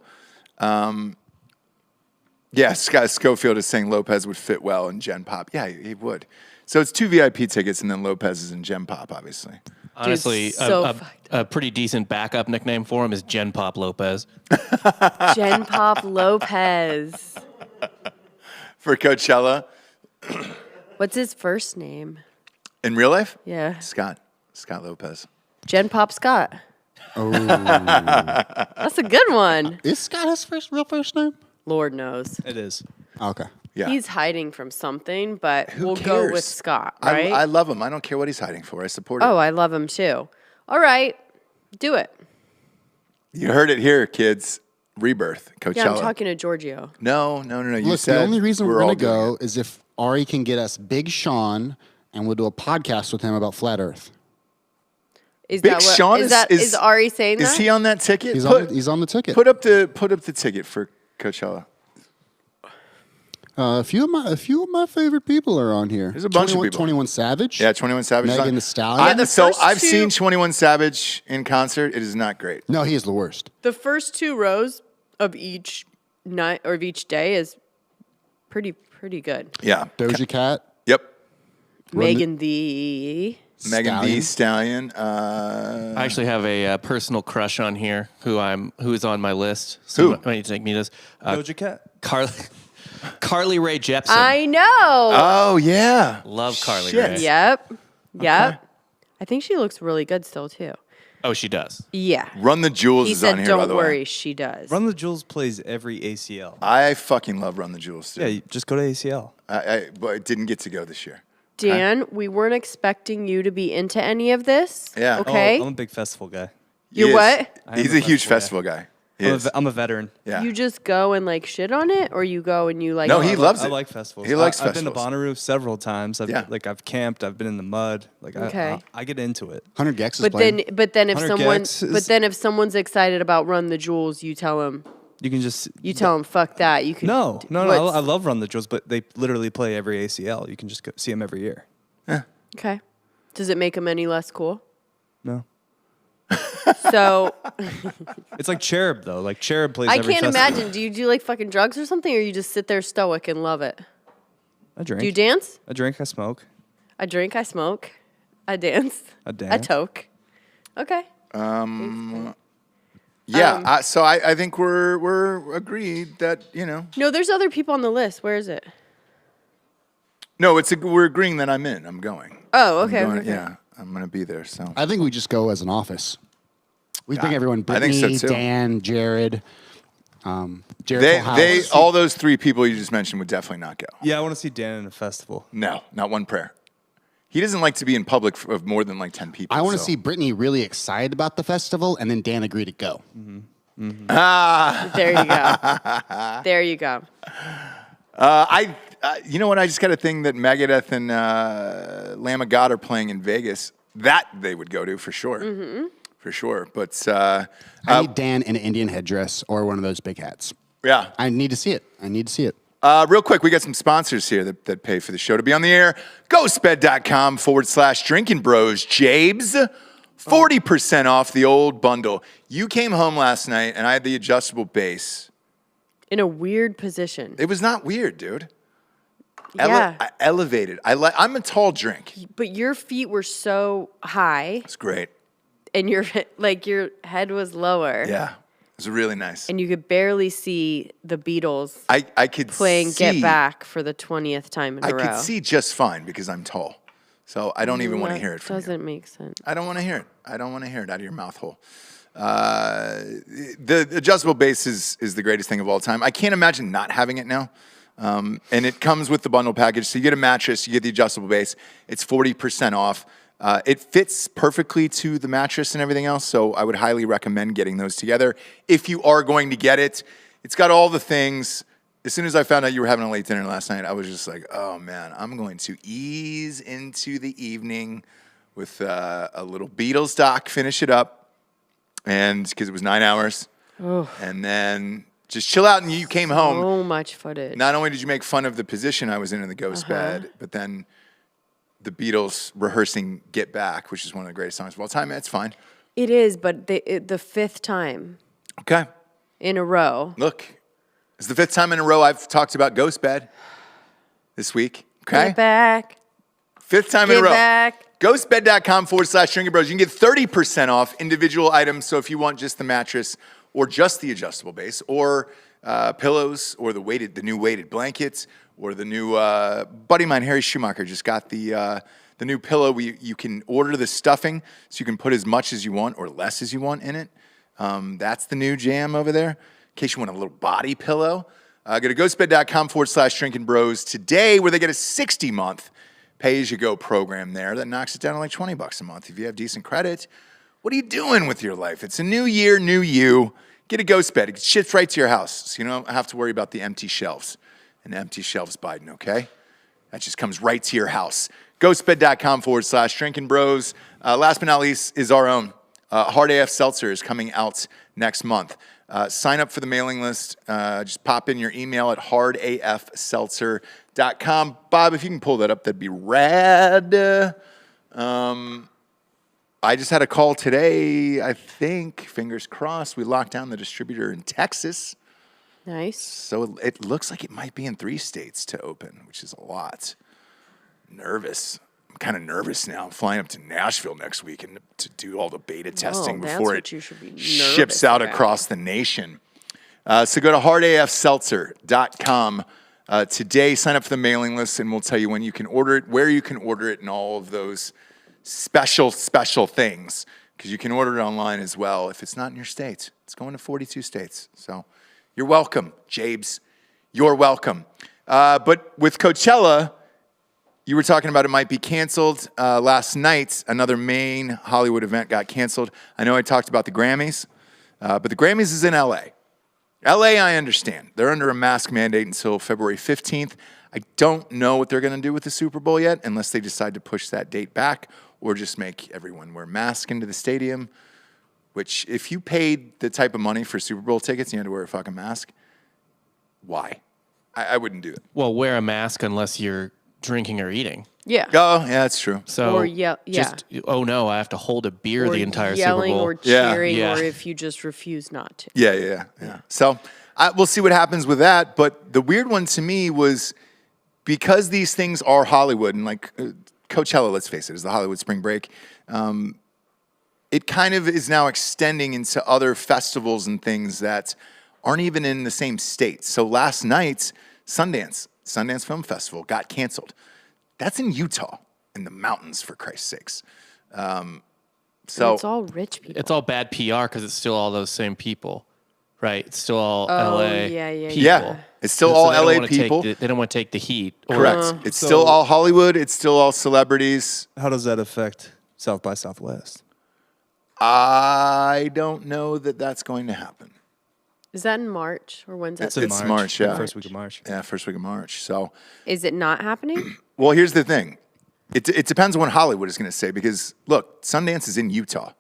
Yeah, Scott Schofield is saying Lopez would fit well in Gen Pop. Yeah, he would. So it's 2 VIP tickets, and then Lopez is in Gen Pop, obviously. Honestly, so a pretty decent backup nickname for him is Gen Pop Lopez. Gen Pop Lopez. For Coachella. What's his first name? In real life? Yeah. Scott Lopez. Gen Pop Scott. Oh. That's a good one. Is Scott his real first name? Lord knows. It is. Okay. Yeah. He's hiding from something, but Who we'll cares? go with Scott, right? I love him. I don't care what he's hiding for. I support it. Oh, I love him too. All right. Do it. You heard it here, kids. Rebirth, Coachella. Yeah, I'm talking to Giorgio. No. You Look, said the only reason we're all going to doing go it. is if Ari can get us Big Sean and we'll do a podcast with him about Flat Earth. Is Big that what, Sean is Ari saying Is that? he on that ticket? He's on the ticket. Put up the ticket for Coachella. A few of my favorite people are on here. There's a bunch of people. 21 Savage. Yeah, 21 Savage. is Megan on. Thee Stallion. Yeah, the So first I've two- seen 21 Savage in concert. It is not great. No, he is the worst. The first 2 rows of each night or of each day is pretty good. Yeah. Doja Cat. Yep. Megan the Megan Thee Stallion. Stallion. I actually have a personal crush on here who is on my list. So Who? I need to take me this. Doja Cat. Carly Rae Jepsen. I know. Oh yeah. Love Carly Shit. Rae. Yep. I think she looks really good still too. Oh, she does. Yeah. Run the Jewels He is on said, here. "Don't by the worry, way. she does." Run the Jewels plays every ACL. I fucking love Run the Jewels too. Yeah, you just go to ACL. But I didn't get to go this year. Dan, we weren't expecting you to be into any of this. Yeah. Okay. Oh, I'm a big festival guy. He You're is. what? I am He's a a huge festival festival guy. He is. I'm a veteran. Yeah. You just go and like shit on it, or you go and you like. No, he loves I it. like festivals. He likes I've been to festivals. Bonnaroo several times. Yeah. I've camped. I've been in the mud. Okay. I get into it. 100 Gex is But playing. then if 100 someone, Gex is- but then if someone's excited about Run the Jewels, you tell them, You can just fuck that. You can. No. I what's- love Run the Jewels, but they literally play every ACL. You can just go see them every year. Okay. Does it make them any less cool? No. So It's like Cherub though. Like Cherub plays. I every can't festival. imagine. Do you do like fucking drugs or something, or you just sit there stoic and love it? I drink. Do you dance? I drink. I smoke. I drink. I smoke. I dance. I I dance. toke. Okay. Yeah. So I think we're agreed that No, there's other people on the list. Where is it? No, we're agreeing that I'm in. I'm going. Oh, okay. I'm going, okay. Yeah, I'm gonna be there. So I think we just go as an office. We bring everyone. I think Brittany, so, too. Dan, Jared. Jared they House. all those 3 people you just mentioned would definitely not go. Yeah, I want to see Dan in a festival. No, not one prayer. He doesn't like to be in public of more than like 10 people. I want to so. see Brittany really excited about the festival, and then Dan agreed to go. There you go. There you go. You know what? I just got a thing that Megadeth and Lamb of God are playing in Vegas. That they would go to for sure. Mm-hmm. For sure. But I need Dan in an Indian headdress or one of those big hats. yeah. I need to see it. Real quick, we got some sponsors here that pay for the show to be on the air. GhostBed.com/Drinking Bros. Jabes, 40% off the old bundle. You came home last night and I had the adjustable base. In a weird position. It was not weird, dude. Yeah. I elevated. I'm a tall drink. But your feet were so high, It's great. and your head was lower. Yeah. It was really nice. And you could barely see the Beatles I could playing see, Get Back for the 20th time in a I row. could see just fine because I'm tall. So I don't even want to That hear it from you. doesn't make sense. I don't want to hear it. I don't want to hear it out of your mouth hole. The adjustable base is the greatest thing of all time. I can't imagine not having it now. And it comes with the bundle package. So you get a mattress, you get the adjustable base. It's 40% off. It fits perfectly to the mattress and everything else. So I would highly recommend getting those together. If you are going to get it, it's got all the things. as soon as I found out you were having a late dinner last night, I was just like, oh man, I'm going to ease into the evening with a little Beatles doc, finish it up, and because it was 9 hours, and then just chill out. And you came home. So much footage. Not only did you make fun of the position I was in the ghost bed, but then the Beatles rehearsing "Get Back," which is one of the greatest songs of all time. It's fine. It is, but the fifth time Okay. in a row. Look, it's the 5th time in a row I've talked about ghost bed this week. Okay. Get back. 5th time in Get a row. back. Ghostbed.com/Drinking Bros. You can get 30% off individual items. So if you want just the mattress or just the adjustable base or pillows or the new weighted blankets or the new buddy of mine, Harry Schumacher, just got the new pillow. You can order the stuffing so you can put as much as you want or less as you want in it. That's the new jam over there. In case you want a little body pillow, go to ghostbed.com/Drinking Bros today, where they get a 60-month pay-as-you-go program there that knocks it down to like $20 a month. If you have decent credit, what are you doing with your life? It's a new year, new you. Get a ghost bed. It ships right to your house, so you don't have to worry about the empty shelves. And empty shelves Biden, okay? That just comes right to your house. Ghostbed.com/Drinking Bros. Last but not least is our own. Hard AF Seltzer is coming out next month. Sign up for the mailing list. Just pop in your email at hardafseltzer.com. Bob, if you can pull that up, that'd be rad. I just had a call today, I think, fingers crossed. We locked down the distributor in Texas. Nice. So it looks like it might be in 3 states to open, which is a lot. Nervous. I'm kind of nervous now. I'm flying up to Nashville next week and to do all the beta testing that's before what it you should be ships nervous out about. across the nation. So go to hardafseltzer.com today. Sign up for the mailing list, and we'll tell you when you can order it, where you can order it, and all of those special things. Because you can order it online as well if it's not in your state. It's going to 42 states. So you're welcome, Jabes. You're welcome. But with Coachella, you were talking about it might be canceled. Last night, another main Hollywood event got canceled. I know I talked about the Grammys, but the Grammys is in L.A. L.A., I understand. They're under a mask mandate until February 15th. I don't know what they're going to do with the Super Bowl yet, unless they decide to push that date back or just make everyone wear masks into the stadium, which if you paid the type of money for Super Bowl tickets and you had to wear a fucking mask, why? I wouldn't do it. Well, wear a mask unless you're drinking or eating. Yeah. Oh, yeah, that's true. So Or just, oh no, I have to hold a beer Or the entire Super yelling Bowl. or Yeah. cheering, Yeah. or if you just refuse not to. Yeah. So we'll see what happens with that. But the weird one to me was because these things are Hollywood, and like Coachella, let's face it, is the Hollywood spring break. It kind of is now extending into other festivals and things that aren't even in the same state. So last night, Sundance Film Festival got canceled. That's in Utah, in the mountains, for Christ's sakes. And it's all rich people. It's all bad PR because it's still all those same people, right? It's still all LA yeah. people. Yeah, it's still So all they don't LA wanna take people. they don't want to take the heat. Correct. It's still all Hollywood. It's still all celebrities. How does that affect South by Southwest? I don't know that that's going to happen. Is that in March, or when's that? It's March, yeah. First week of March. Yeah, first week of March. So, Is it not happening? well, here's the thing. It depends on what Hollywood is going to say because, look, Sundance is in Utah,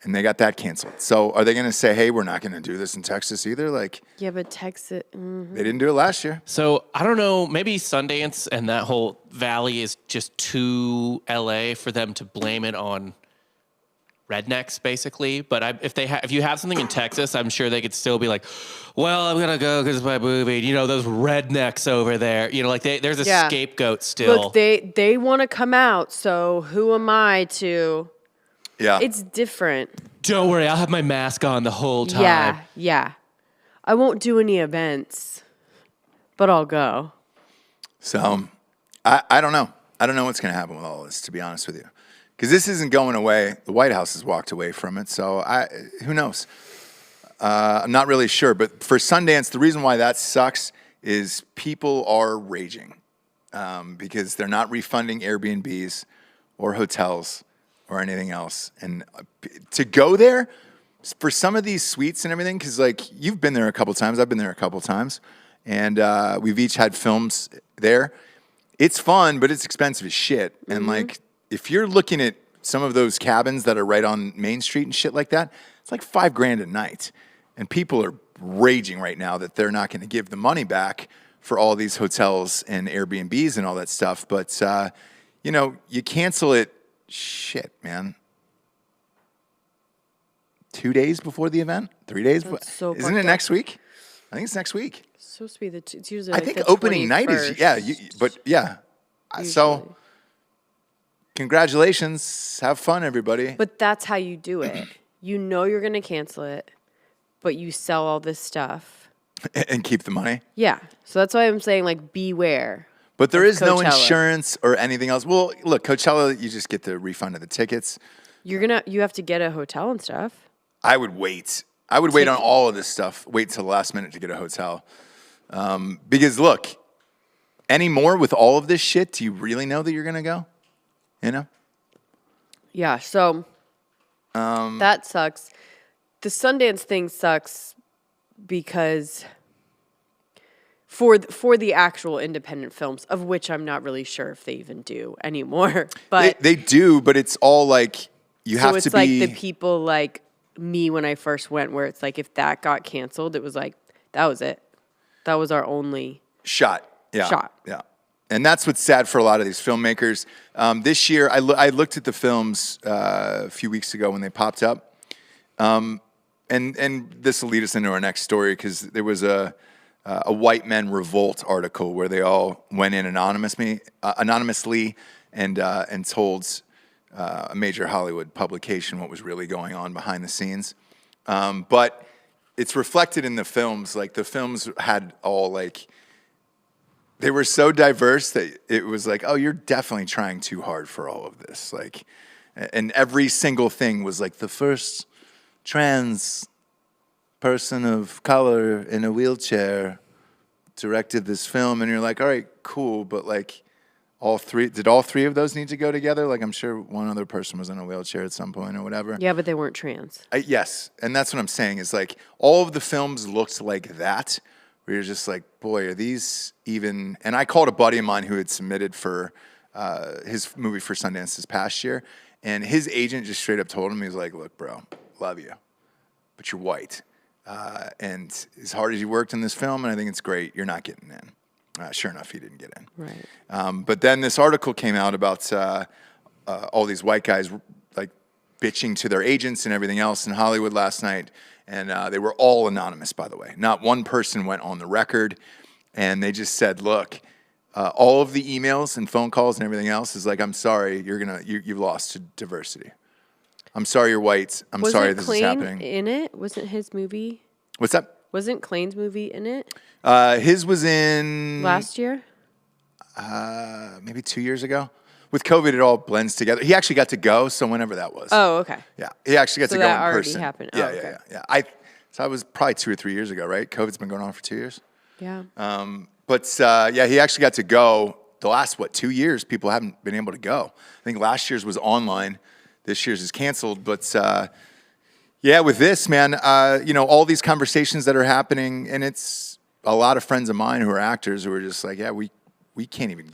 and they got that canceled. So are they going to say, hey, we're not going to do this in Texas either? Like, Yeah, but Texas. they didn't do it last year. So I don't know. Maybe Sundance and that whole valley is just too LA for them to blame it on rednecks, basically. But if you have something in Texas, I'm sure they could still be like, well, I'm gonna go because it's my movie. You know, those rednecks over there. You know, like there's a Yeah. scapegoat still. Look, they want to come out, so who am I to? Yeah. It's different. Don't worry, I'll have my mask on the whole time. Yeah. I won't do any events, but I'll go. So I don't know. I don't know what's going to happen with all this, to be honest with you. Because this isn't going away. The White House has walked away from it. So who knows? I'm not really sure. But for Sundance, the reason why that sucks is people are raging because they're not refunding Airbnbs or hotels or anything else. And to go there for some of these suites and everything, because like you've been there a couple times, I've been there a couple times, and we've each had films there. It's fun, but it's expensive as shit. And like, if you're looking at some of those cabins that are right on Main Street and shit like that, it's like $5,000 a night. And people are raging right now that they're not going to give the money back for all these hotels and Airbnbs and all that stuff. But, you know, you cancel it, shit, man. 2 days before the event? 3 days before? so Isn't fucked it up. next week? I think it's next week. It's supposed to be it's usually I like think the opening night is, 21st. but yeah. So, Usually. congratulations. Have fun, everybody. But that's how you do it. You know you're going to cancel it, but you sell all this stuff. And keep the money. Yeah. So that's why I'm saying, like, beware. But there is no Coachella. insurance or anything else. Well, look, Coachella, you just get the refund of the tickets. You have to get a hotel and stuff. I would wait. I would wait on all of this stuff. Wait till the last minute to get a hotel. Because look, anymore with all of this shit, do you really know that you're going to go? You know? Yeah. So that sucks. The Sundance thing sucks because for the actual independent films, of which I'm not really sure if they even do anymore. But They do, but it's all like you have so it's to like be. the people like me when I first went, where it's like if that got canceled, it was like that was it. That was our only shot. Yeah. shot. Yeah. And that's what's sad for a lot of these filmmakers. This year, I looked at the films a few weeks ago when they popped up. And this will lead us into our next story because there was a white men revolt article where they all went in anonymously and told a major Hollywood publication what was really going on behind the scenes. But it's reflected in the films. Like the films had all like, they were so diverse that it was like, oh, you're definitely trying too hard for all of this. Like, and every single thing was like the first trans person of color in a wheelchair directed this film. And you're like, all right, cool. But like did all three of those need to go together? Like I'm sure one other person was in a wheelchair at some point or whatever. Yeah, but they weren't trans. Yes. And that's what I'm saying is like all of the films looked like that. Where you're just like, boy, are these even... And I called a buddy of mine who had submitted for his movie for Sundance this past year, and his agent just straight up told him, he was like, look, bro, love you, but you're white. And as hard as you worked in this film, and I think it's great, you're not getting in. Sure enough, he didn't get in. Right. But then this article came out about all these white guys like bitching to their agents and everything else in Hollywood last night. And they were all anonymous, by the way. Not one person went on the record. And they just said, look, all of the emails and phone calls and everything else is like, I'm sorry, you've lost to diversity. I'm sorry you're white. I'm sorry this is happening. In it? Wasn't his movie? What's that? Wasn't Clayne's movie in it? His was in... Last year? Maybe 2 years ago. With COVID, it all blends together. He actually got to go, so whenever that was. Oh, okay. Yeah, he actually got So to go that in already person. happened. Yeah, Oh, okay. yeah. So I was probably 2 or 3 years ago, right? COVID's been going on for 2 years. Yeah. But he actually got to go. The last 2 years, people haven't been able to go. I think last year's was online. This year's is canceled. But with this, man, all these conversations that are happening, and it's a lot of friends of mine who are actors who are just like, yeah, we can't even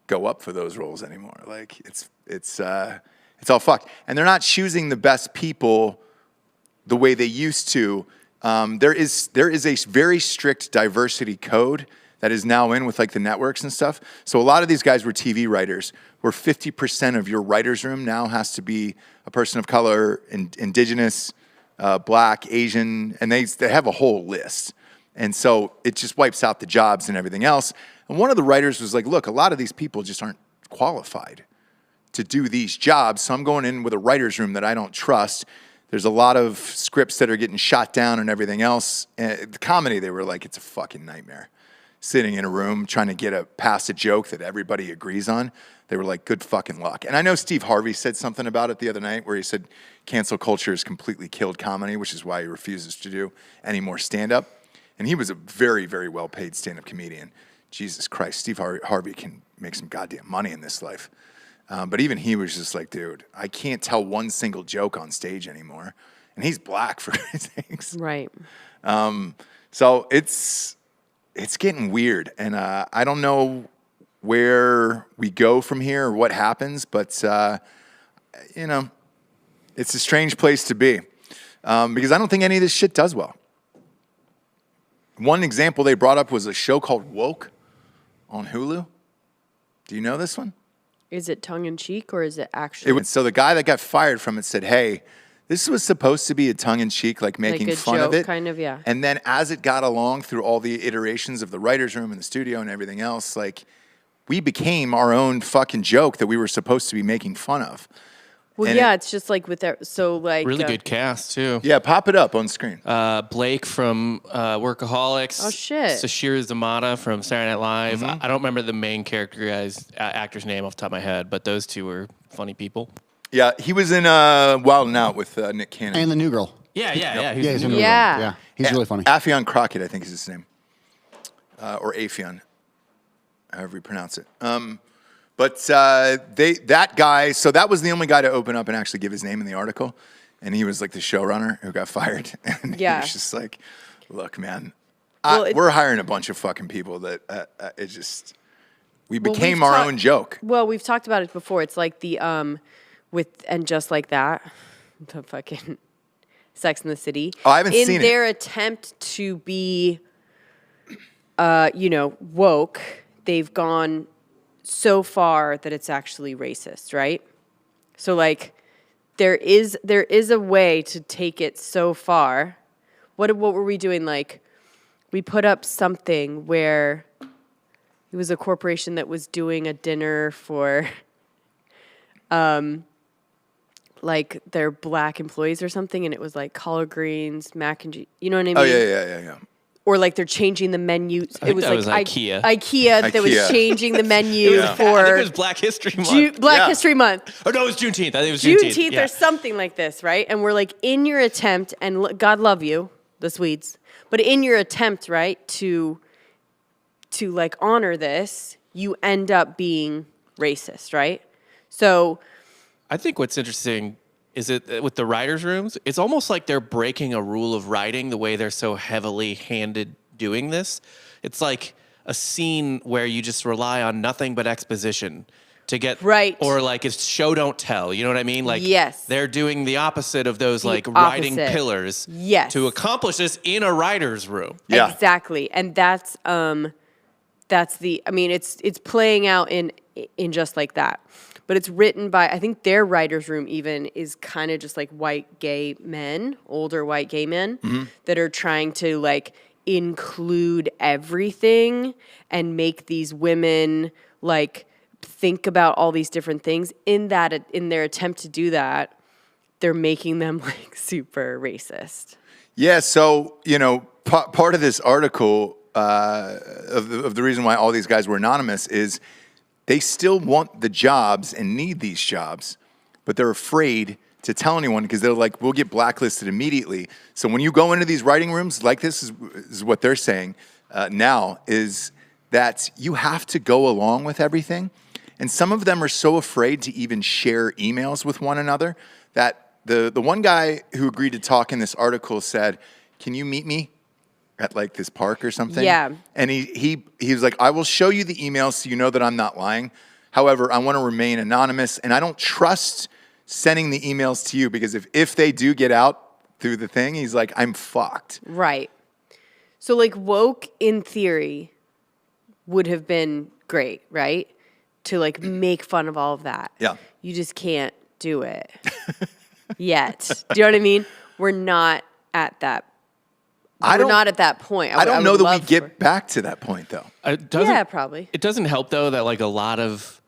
go up for those roles anymore. Like it's all fucked. And they're not choosing the best people the way they used to. There is a very strict diversity code that is now in with like the networks and stuff. So a lot of these guys were TV writers, where 50% of your writer's room now has to be a person of color, indigenous, black, Asian, and they have a whole list. And so it just wipes out the jobs and everything else. And one of the writers was like, look, a lot of these people just aren't qualified to do these jobs. So I'm going in with a writer's room that I don't trust. There's a lot of scripts that are getting shot down and everything else. And the comedy, they were like, it's a fucking nightmare. Sitting in a room trying to past a joke that everybody agrees on. They were like, good fucking luck. And I know Steve Harvey said something about it the other night where he said cancel culture has completely killed comedy, which is why he refuses to do any more stand-up. And he was a very, very well-paid stand-up comedian. Jesus Christ, Steve Harvey can make some goddamn money in this life. But even he was just like, dude, I can't tell one single joke on stage anymore. And he's black, for things. Right. So it's it's getting weird, and I don't know where we go from here or what happens, but you know, it's a strange place to be because I don't think any of this shit does well. One example they brought up was a show called Woke on Hulu. Do you know this one? Is it tongue in cheek or is it actually? So the guy that got fired from it said, "Hey, this was supposed to be a tongue in cheek, like making a fun joke, of it, kind of, yeah." And then as it got along through all the iterations of the writers' room and the studio and everything else, like we became our own fucking joke that we were supposed to be making fun of." Well, And yeah, it's just like with that. So like Really good cast too. Yeah, pop it up on screen. Blake from Workaholics. Oh, shit. Sashir Zamata from Saturday Night Live. Mm-hmm. I don't remember the main character guy's actor's name off the top of my head, but those two were funny people. Yeah, he was in Wild 'N Out with Nick Cannon. And the new girl. Yeah. He's Yeah, the he's new a new one. Yeah. girl. Yeah, he's really funny. Affion Crockett, I think is his name. Or Affion, however you pronounce it. But that guy, so that was the only guy to open up and actually give his name in the article. And he was like the showrunner who got fired. And Yeah. he was just like, look, man, Well, we're hiring a bunch of fucking people that it just, we Well, became we've our talked- own joke. Well, we've talked about it before. It's like the with and just like that, the fucking Sex in the City. Oh, I haven't seen it. In their attempt to be, woke, they've gone so far that it's actually racist, right? So like, there is a way to take it so far. What were we doing? Like, we put up something where it was a corporation that was doing a dinner for like their black employees or something, and it was like collard greens, mac and cheese. You know what I mean? Oh, yeah. Or like they're changing the menu. think that was IKEA. IKEA that was IKEA. changing the menu I think for it was Black History Month. Black Yeah. History Month. Oh no, it was Juneteenth. I think it was Juneteenth. Juneteenth or something like this, right? And we're like, in your attempt, and God love you, the Swedes, but in your attempt, right, to like honor this, you end up being racist, right? So I think what's interesting is it with the writers' rooms, it's almost like they're breaking a rule of writing the way they're so heavily handed doing this. It's like a scene where you just rely on nothing but exposition to get Right. or like it's show don't tell. You know what I mean? Like Yes. they're doing the opposite of those The like writing opposite. pillars Yes. to accomplish this in a writer's room. Yeah. Exactly. And that's it's playing out in just like that. But it's written by, I think their writer's room even is kind of just like white gay men, older white gay men that are trying to like include everything and make these women like think about all these different things. In their attempt to do that, they're making them like super racist. Yeah, so, part of this article of the reason why all these guys were anonymous is they still want the jobs and need these jobs, but they're afraid to tell anyone because they're like, we'll get blacklisted immediately. So when you go into these writing rooms, like this is what they're saying now, is that you have to go along with everything. And some of them are so afraid to even share emails with one another that the one guy who agreed to talk in this article said, can you meet me at like this park or something? Yeah. And he was like, I will show you the emails so you know that I'm not lying. However, I want to remain anonymous and I don't trust sending the emails to you because if they do get out through the thing, he's like, I'm fucked. Right. So like woke in theory would have been great, right? To like make fun of all of that. Yeah. You just can't do it yet. Do you know what I mean? We're not at that. We're not at that point. I don't know would that we love get back to that point though. Yeah, probably. It doesn't help though that like a lot of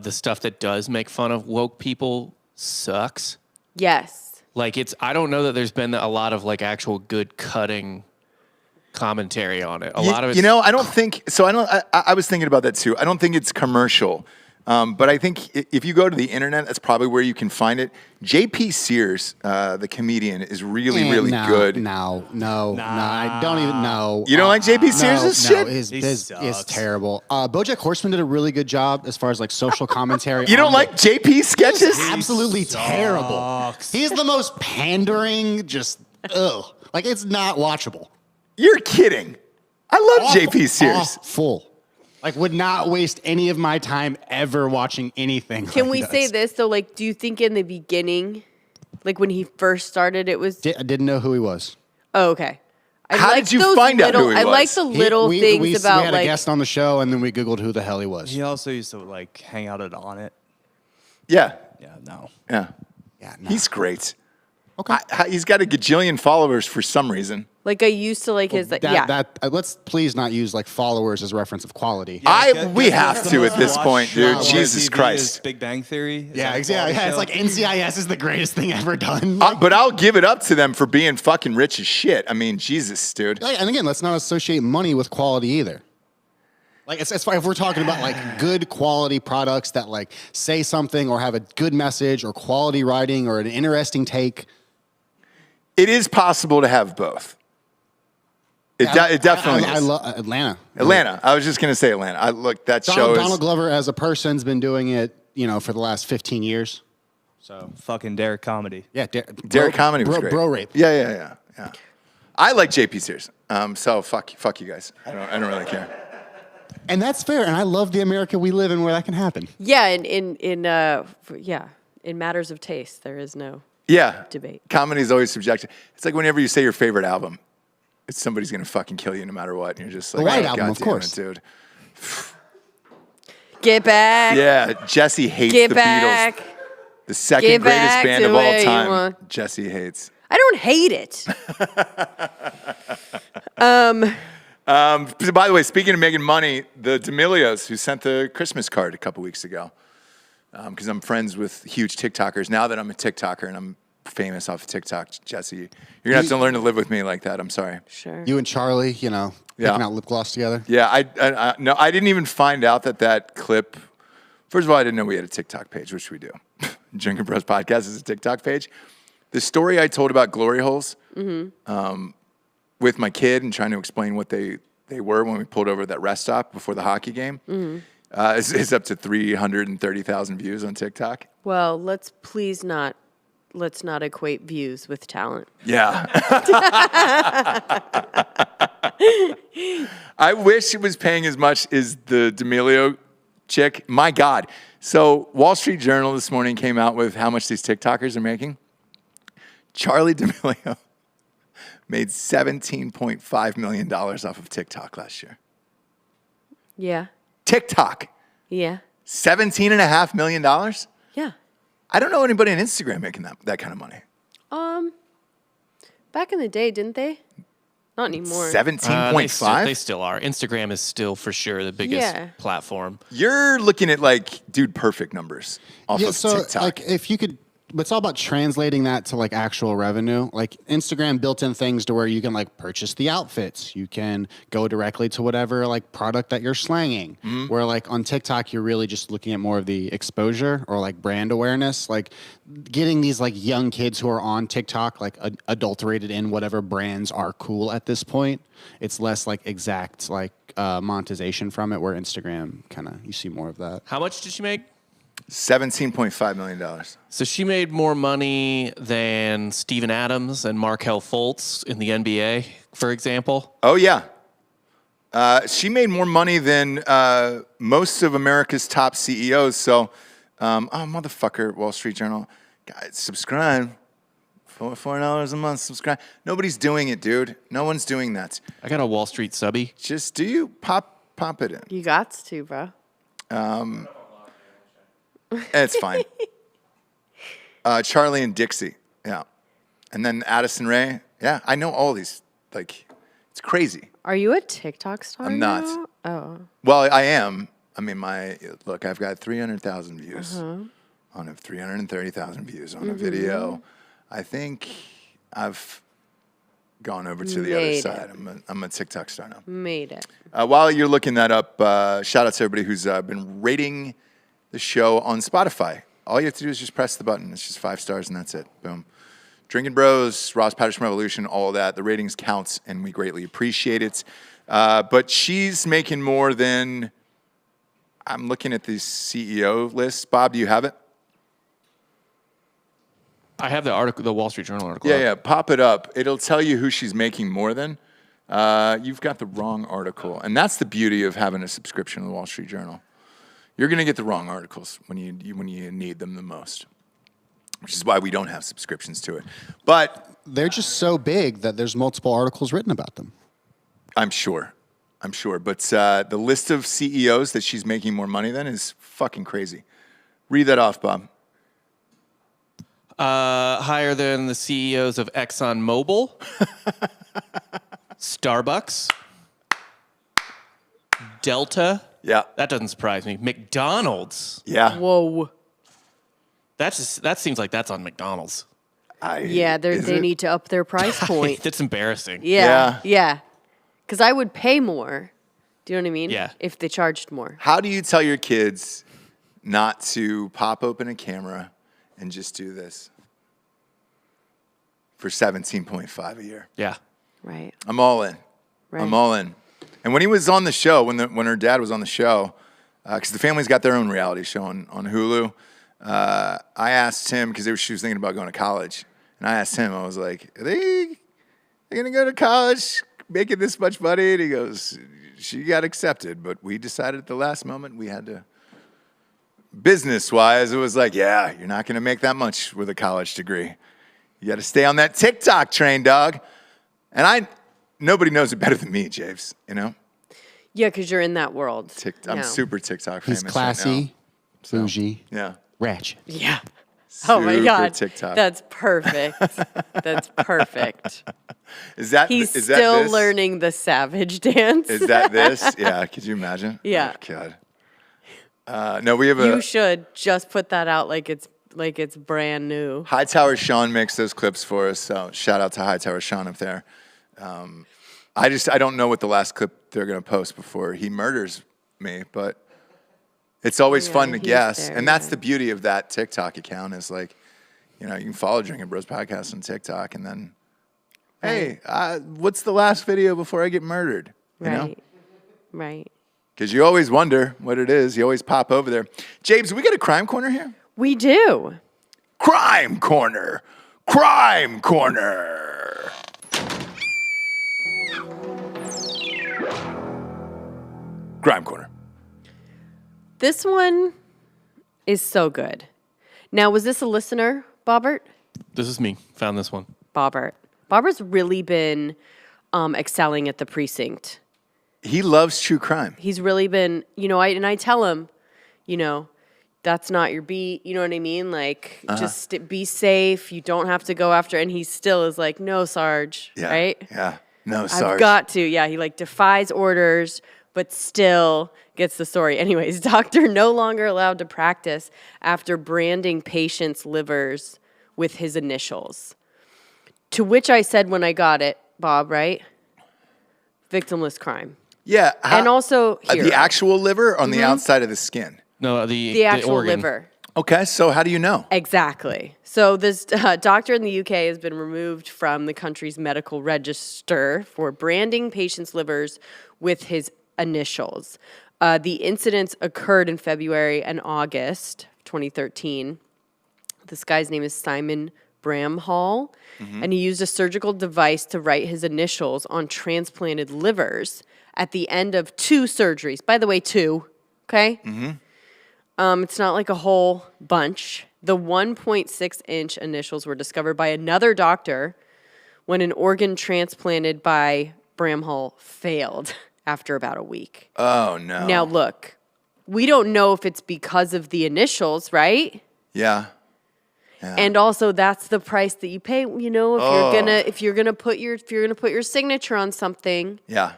the stuff that does make fun of woke people sucks. Yes. Like I don't know that there's been a lot of like actual good cutting commentary on it. A lot of it. I don't think so. I was thinking about that too. I don't think it's commercial. But I think if you go to the internet, that's probably where you can find it. J.P. Sears, the comedian, is really good. No, I don't even know. You don't like J.P. Sears' shit? His He biz sucks. is terrible. BoJack Horseman did a really good job as far as like social commentary. You don't like J.P. sketches? Absolutely terrible. He's the most pandering, just ugh. Like it's not watchable. You're kidding. I love JP Sears. Full. Like, would not waste any of my time ever watching anything. Can like we this. say this though? Like, do you think in the beginning, like when he first started, it was? I didn't know who he was. Oh, okay. How did you find out who he I like was? the little things we about had like. a guest on the show, and then we Googled who the hell he was. He also used to like hang out at On It. Yeah. Yeah, no. Yeah. Yeah, no. He's great. Okay. He's got a gajillion followers for some reason. Like I used to like his. Let's please not use like followers as reference of quality. We have to at this point, dude. Watch Jesus TV Christ. is Big Bang Theory. Is Yeah, that a exactly. quality Yeah, it's show? like NCIS is the greatest thing ever done. But I'll give it up to them for being fucking rich as shit. I mean, Jesus, dude. And again, let's not associate money with quality either. Like, it's fine if we're talking about like good quality products that like say something or have a good message or quality writing or an interesting take. It is possible to have both. It definitely I is. love Atlanta. Atlanta. I was just going to say Atlanta. That show is... Donald Glover as a person's been doing it, for the last 15 years. So fucking Derek comedy. yeah, Derek Comedy was great. Bro rape. Yeah. I like JP Sears. So fuck you guys. I don't really care. And that's fair. And I love the America we live in where that can happen. Yeah, in matters of taste, there is no debate. Comedy is always subjective. It's like whenever you say your favorite album, it's somebody's gonna fucking kill you no matter what. And you're just like, The White oh, Album, God of damn course. it, dude. Get back. Yeah, Jesse hates Get the back. Beatles. The second Get greatest back band to of all where you time. want. Jesse hates. I don't hate it. By the way, speaking of making money, the D'Amelios who sent the Christmas card a couple weeks ago, because I'm friends with huge TikTokers. Now that I'm a TikToker and I'm famous off of TikTok, Jesse, you're gonna have to learn to live with me like that. I'm sorry. Sure. You and Charlie, picking out lip gloss together. Yeah, I didn't even find out that clip. First of all, I didn't know we had a TikTok page, which we do. Drinking Bros Podcast is a TikTok page. The story I told about glory holes with my kid and trying to explain what they were when we pulled over at that rest stop before the hockey game is up to 330,000 views on TikTok. Well, let's not equate views with talent. Yeah. I wish it was paying as much as the D'Amelio chick. My God. So Wall Street Journal this morning came out with how much these TikTokers are making. Charlie D'Amelio made $17.5 million off of TikTok last year. Yeah. TikTok. Yeah. $17.5 million? Yeah. I don't know anybody on Instagram making that kind of money. Back in the day, didn't they? Not anymore. 17.5? They still are. Instagram is still for sure the biggest platform. You're looking at like Dude Perfect numbers off of TikTok. Like if you could, it's all about translating that to like actual revenue. Like Instagram built in things to where you can like purchase the outfits. You can go directly to whatever like product that you're slanging. Where like on TikTok, you're really just looking at more of the exposure or like brand awareness. Like getting these like young kids who are on TikTok like adulterated in whatever brands are cool at this point. It's less like exact like monetization from it, where Instagram kind of, you see more of that. How much did she make? $17.5 million. So she made more money than Steven Adams and Markelle Fultz in the NBA, for example. Oh, yeah. She made more money than most of America's top CEOs. So, motherfucker, Wall Street Journal. Guys, subscribe. $4 a month, subscribe. Nobody's doing it, dude. No one's doing that. I got a Wall Street subby. Just do you pop it in. You got to, bro. It's fine. Charlie and Dixie, yeah. And then Addison Rae, yeah. I know all these. Like, it's crazy. Are you a TikTok star I'm now? not. Oh. Well, I am. I mean, I've got 300,000 views on 330,000 views on a video. I think I've gone over to the other side. I'm a TikTok star now. Made it. While you're looking that up, shout out to everybody who's been rating the show on Spotify. All you have to do is just press the button. It's just 5 stars and that's it. Boom. Drinking Bros, Ross Patterson Revolution, all of that. The ratings counts and we greatly appreciate it. But she's making more than, I'm looking at the CEO list. Bob, do you have it? I have the article, the Wall Street Journal article. Yeah. Pop it up. It'll tell you who she's making more than. You've got the wrong article. And that's the beauty of having a subscription to the Wall Street Journal. You're going to get the wrong articles when you need them the most, which is why we don't have subscriptions to it. But They're just so big that there's multiple articles written about them. I'm sure. But the list of CEOs that she's making more money than is fucking crazy. Read that off, Bob. Higher than the CEOs of ExxonMobil, Starbucks, Delta. Yeah. That doesn't surprise me. McDonald's. Yeah. Whoa. That seems like that's on McDonald's. Yeah, they need to up their price point. That's embarrassing. Yeah. Because I would pay more. Do you know what I mean? Yeah. If they charged more. How do you tell your kids not to pop open a camera and just do this for 17.5 a year? Yeah. Right. I'm all in. Right. I'm all in. And when he was on the show, when her dad was on the show, because the family's got their own reality show on Hulu, I asked him, because she was thinking about going to college, and I asked him, I was like, are they going to go to college making this much money? And he goes, she got accepted, but we decided at the last moment we had to, business-wise, it was like, yeah, you're not going to make that much with a college degree. You got to stay on that TikTok train, dog. And nobody knows it better than me, Javes, you know? Yeah, because you're in that world. I'm now. super TikTok famous. He's classy, bougie, Yeah. ratchet. Yeah. Oh my Super God. TikTok. That's perfect. That's perfect. Is that He's is that still this? learning the savage dance. Is that this? Yeah. Could you imagine? Yeah. Oh, God. No, we have You should just put that out like it's brand new. Hightower Sean makes those clips for us. So shout out to Hightower Sean up there. I don't know what the last clip they're going to post before he murders me, but it's always fun to he's guess. there, And that's yeah. the beauty of that TikTok account is like, you can follow Drinking Bros Podcast on TikTok and then, hey, what's the last video before I get murdered? You know? Right. Because you always wonder what it is. You always pop over there. James, we got a crime corner here? We do. Crime corner. Crime corner. Crime corner. This one is so good. Now, was this a listener, Bobbert? This is me. Found this one. Bobbert's really been excelling at the precinct. He loves true crime. He's really been, I tell him, that's not your beat. You know what I mean? Like, just be safe. You don't have to go after. And he still is like, no, Sarge. Yeah. Right? Yeah. No, Sarge. I've got to. Yeah. He defies orders, but still gets the story. Anyways, doctor no longer allowed to practice after branding patients' livers with his initials. To which I said when I got it, Bob, right? Victimless crime. Yeah. And also here. The actual liver on the outside of the skin. No, the actual organ. liver. Okay, so how do you know? Exactly. So this doctor in the UK has been removed from the country's medical register for branding patients' livers with his initials. The incidents occurred in February and August 2013. This guy's name is Simon Bramhall, and he used a surgical device to write his initials on transplanted livers at the end of 2 surgeries. By the way, 2, okay? It's not like a whole bunch. The 1.6-inch initials were discovered by another doctor when an organ transplanted by Bramhall failed after about a week. Oh, no. Now, look, we don't know if it's because of the initials, right? Yeah. And also, that's the price that you pay. If you're gonna put your signature on something, Yeah.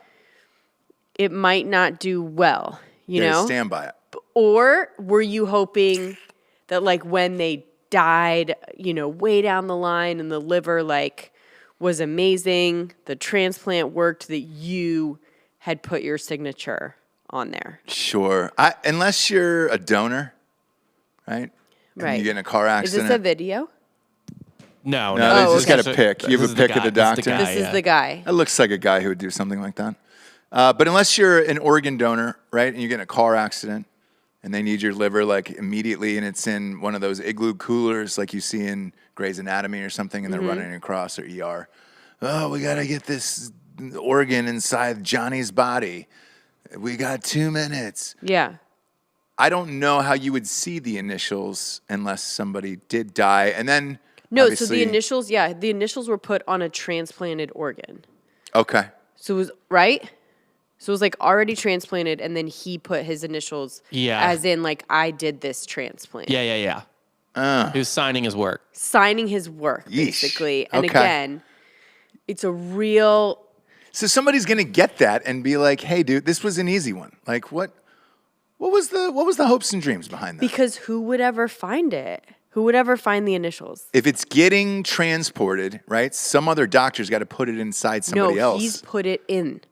it might not do well. You Yeah, know, stand by it. or were you hoping that when they died, way down the line, and the liver was amazing, the transplant worked, that you had put your signature on there? Sure. Unless you're a donor, right? And Right. you get in a car Is accident. this a video? No, No, they just got a pic. You have This a is the pic of the guy. This is doctor? This is the guy. That looks like a guy who would do something like that. But unless you're an organ donor, right, and you get in a car accident and they need your liver immediately, and it's in one of those igloo coolers like you see in Grey's Anatomy or something, and they're running across, or ER. Oh, we got to get this organ inside Johnny's body. We got 2 minutes. Yeah. I don't know how you would see the initials unless somebody did die. And then No, so the initials were put on a transplanted organ. Okay. So it was, right? So it was like already transplanted, and then he put his initials as in like, I did this transplant. Yeah. He was signing his work. Signing his work, Yeesh. basically. And Okay. again, it's a real... So somebody's gonna get that and be like, "Hey, dude, this was an easy one. Like, what was the hopes and dreams behind that?" Because who would ever find it? Who would ever find the initials? If it's getting transported, right? Some other doctor's got to put it inside somebody else. No, he's put it in.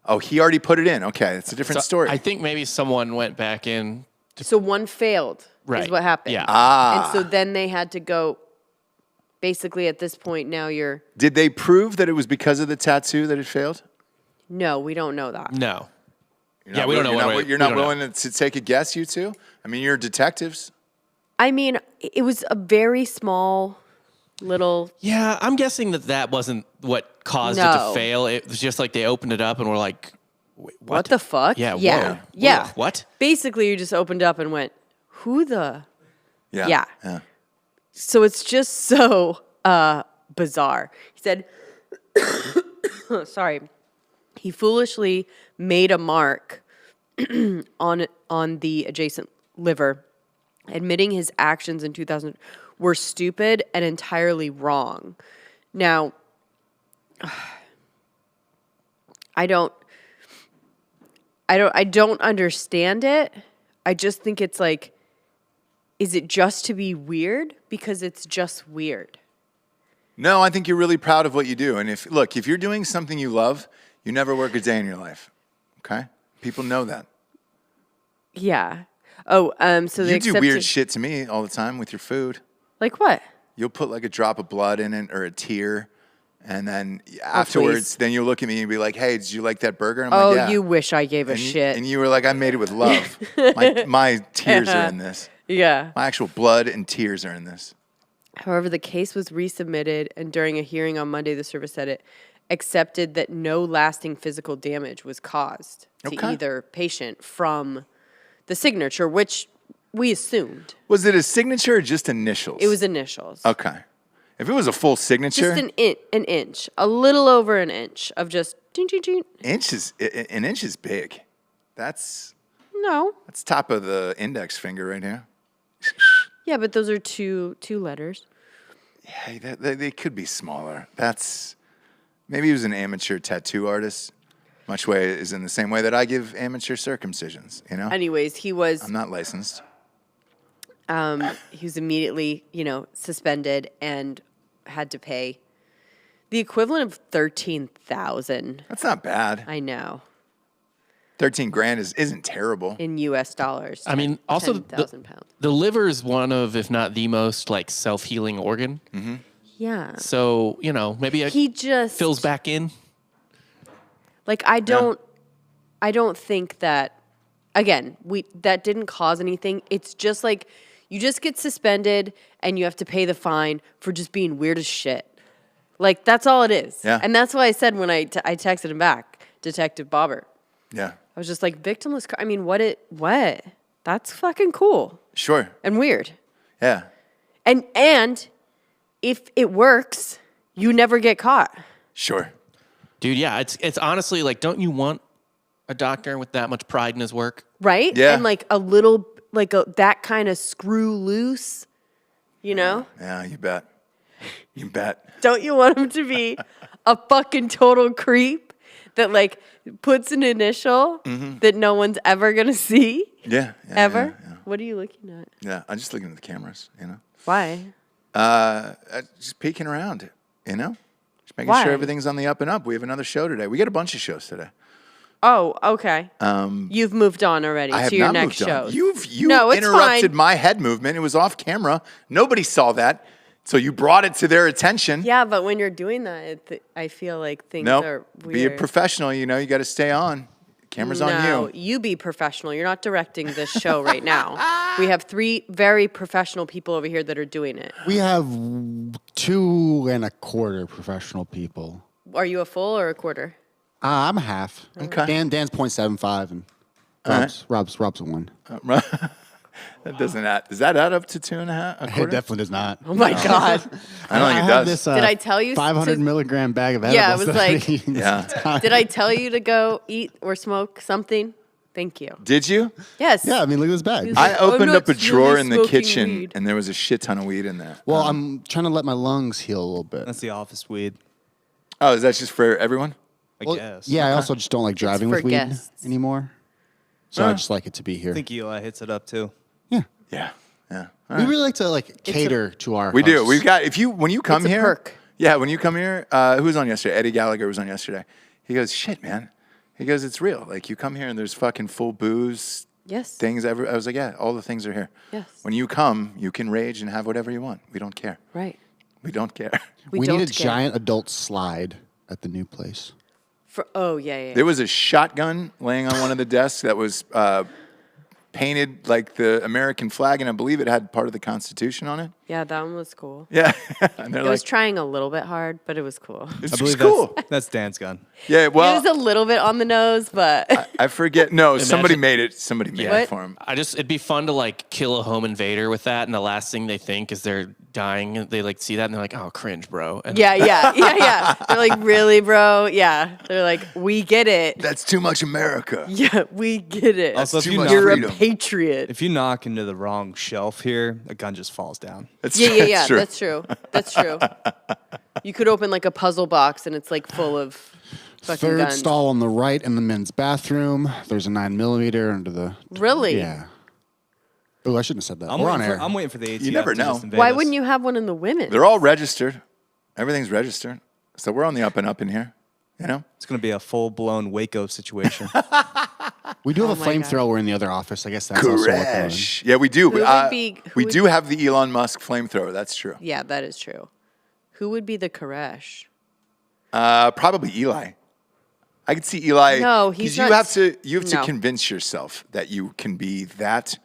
Oh, he already put it in. Okay, it's a different story. I think maybe someone went back in. So one failed, Right. is what happened. Yeah. And so then they had to go, basically at this point now you're... Did they prove that it was because of the tattoo that it failed? No, we don't know that. No. You're Yeah, not we don't wi- know You're what not, it- you're we not don't know. willing to take a guess, you two? I mean, you're detectives. I mean, it was a very small little... Yeah, I'm guessing that wasn't what caused it No. to fail. It was just like they opened it up and were like, "Wait, What the fuck? Yeah, Yeah. whoa. Yeah. Whoa, what? Basically, you just opened up and went, who the... Yeah. Yeah. So it's just so bizarre. He said, sorry, he foolishly made a mark on the adjacent liver, admitting his actions in 2000 were stupid and entirely wrong. Now, I don't understand it. I just think it's like, is it just to be weird? Because it's just weird. No, I think you're really proud of what you do. And if you're doing something you love, you never work a day in your life. Okay? People know that. Yeah. Oh, so they You do accepted... weird shit to me all the time with your food. Like what? You'll put like a drop of blood in it or a tear. And then afterwards, then you'll look at me and be like, "Hey, did you like that burger?" And I'm like, "Yeah." You wish I gave a and shit. And you were like, "I made it with love. My tears are in this. Yeah. My actual blood and tears are in this." However, the case was resubmitted, and during a hearing on Monday, the service said it accepted that no lasting physical damage was caused to Okay. either patient from the signature, which we assumed. Was it a signature or just initials? It was initials. Okay. If it was a full signature, Just an inch, a little over an inch of just ding, ding, ding. an inch is big. That's No. top of the index finger right here. Yeah, but those are two letters. Hey, they could be smaller. Maybe he was an amateur tattoo artist. Much way is in the same way that I give amateur circumcisions. You know, Anyways, he was I'm not licensed. he was immediately, suspended and had to pay the equivalent of $13,000. That's not bad. I know. 13 grand isn't terrible. In US dollars. I mean, also 10,000 pounds. the liver is one of, if not the most, like self-healing organ. Mm-hmm. Yeah. So, maybe it He just fills back in. like I don't think that again, that didn't cause anything. It's just like you just get suspended and you have to pay the fine for just being weird as shit. Like that's all it is. Yeah. And that's why I said when I texted him back, Detective Bobbert. Yeah, I was just like, victimless. I mean, what? That's fucking cool sure. and weird. Yeah, And if it works, you never get caught, sure. Dude, yeah, it's honestly like, don't you want a doctor with that much pride in his work? right? Yeah. And like a little, that kind of screw loose, Yeah, you bet. You bet. Don't you want him to be a fucking total creep that like puts an initial that no one's ever gonna see? Yeah. Ever? Yeah. What are you looking at? Yeah, I'm just looking at the cameras. Why? Just peeking around. Just making Why? sure everything's on the up and up. We have another show today. We got a bunch of shows today. Oh, okay. You've moved on already I have to your not next moved on. show. You No, it's interrupted fine. my head movement. It was off camera. Nobody saw that. So you brought it to their attention. Yeah, but when you're doing that, I feel like things Nope. are weird. Be a professional. You got to stay on. Camera's on No, you. you be professional. You're not directing this show right now. We have 3 very professional people over here that are doing it. We have 2 1/4 professional people. Are you a full or a quarter? I'm a half. Okay. Dan's 0.75 and Rob's a 1. That doesn't add. Does that add up to 2.5? A It quarter? definitely does not. Oh my God. I don't think it have does. This, Did I tell you 500 to- milligram bag of edibles? Yeah, I was that like- I'm eating this Yeah. time. Did I tell you to go eat or smoke something? Thank you. Did you? Yes. Yeah, I mean, look at this bag. He's I like, "I'm opened not up a drawer really in the smoking kitchen, weed." and there was a shit ton of weed in there. Well, I'm trying to let my lungs heal a little bit. That's the office weed, Oh, is that just for everyone? I Well, guess. yeah, I also just don't like driving for with weed guests. anymore. So I just like it to be here. I think Eli hits it up too. Yeah. Yeah. Yeah. We really like to cater to our We do. hosts. We've got when you come It's a here. perk. Yeah, when you come here, who was on yesterday? Eddie Gallagher was on yesterday. He goes, "Shit, man." He goes, "It's real. Like you come here and there's fucking full booze Yes. things. I was like, "Yeah, all the things are here." Yes. When you come, you can rage and have whatever you want. We don't care. Right. We don't care. We, We don't need a care. giant adult slide at the new place. Oh yeah. There was a shotgun laying on one of the desks that was painted like the American flag, and I believe it had part of the Constitution on it. Yeah, that one was cool. Yeah, and they're It like, was trying a little bit hard, but it was cool. "It's I believe just cool." that's Dan's gun. Yeah, well, it was a little bit on the nose, but I forget. No, somebody Imagine- made it. Somebody made it What? for him. It'd be fun to like kill a home invader with that, and the last thing they think is they're dying. They like see that and they're like, "Oh, cringe, bro." And yeah. They're like, really, bro? Yeah. They're like, we get it. That's too much America. Yeah, we get it. Also, if too you much knock, You're freedom. a patriot. if you knock into the wrong shelf here, a gun just falls down. That's Yeah, true. yeah, yeah. That's true. That's true. You could open like a puzzle box and it's like full of fucking Third guns. stall on the right in the men's bathroom. There's a 9mm under the. Really? Yeah. Oh, I shouldn't have said that. We're on air. I'm waiting for the ATF. You never to know. just invade Why us. wouldn't you have one in the women? They're all registered. Everything's registered. So we're on the up and up in here. You know? It's going to be a full-blown Waco situation. We do have a Oh my God. flamethrower in the other office. I guess that's also what they're Crash. Yeah, we do. Who would be- who we would- do have the Elon Musk flamethrower. That's true. Yeah, that is true. Who would be the Koresh? Probably Eli. I could see Eli. No, he's 'cause not- You have to no. convince yourself that you can be that.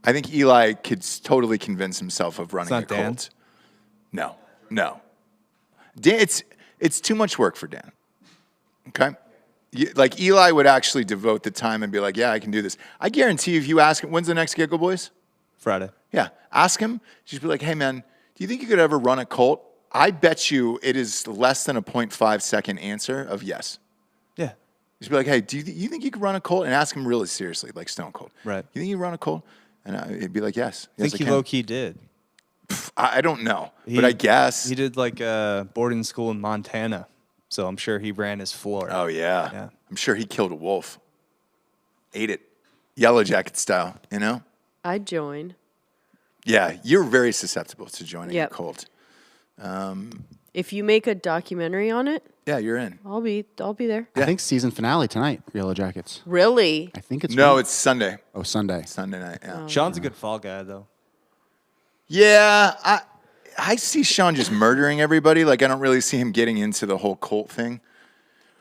I think Eli could totally convince himself of running not a Dan? cult. No. Dan, it's too much work for Dan. Okay? Like Eli would actually devote the time and be like, "Yeah, I can do this." I guarantee if you ask him, when's the next Giggle Boys? Friday. Yeah, ask him. Just be like, "Hey, man, do you think you could ever run a cult?" I bet you it is less than a 0.5 second answer of yes. Yeah. Just be like, "Hey, do you think you could run a cult?" And ask him really seriously, like Stone Cold. Right. You think you run a cult? And he'd be like, "Yes." I Yes, think he can." low-key did. I don't know, but I guess. He did like a boarding school in Montana. So I'm sure he ran his floor. Oh yeah. Yeah. I'm sure he killed a wolf. Ate it, Yellow Jacket style. You know. I'd join. Yeah, you're very susceptible to joining Yep. a cult. If you make a documentary on it, Yeah, you're in. I'll be there. I think season finale tonight, Yellow Jackets. Really? I think it's No, when? it's Sunday. Oh, Sunday. Sunday night. Yeah. Sean's a good fall guy, though. Yeah, I see Sean just murdering everybody. Like, I don't really see him getting into the whole cult thing.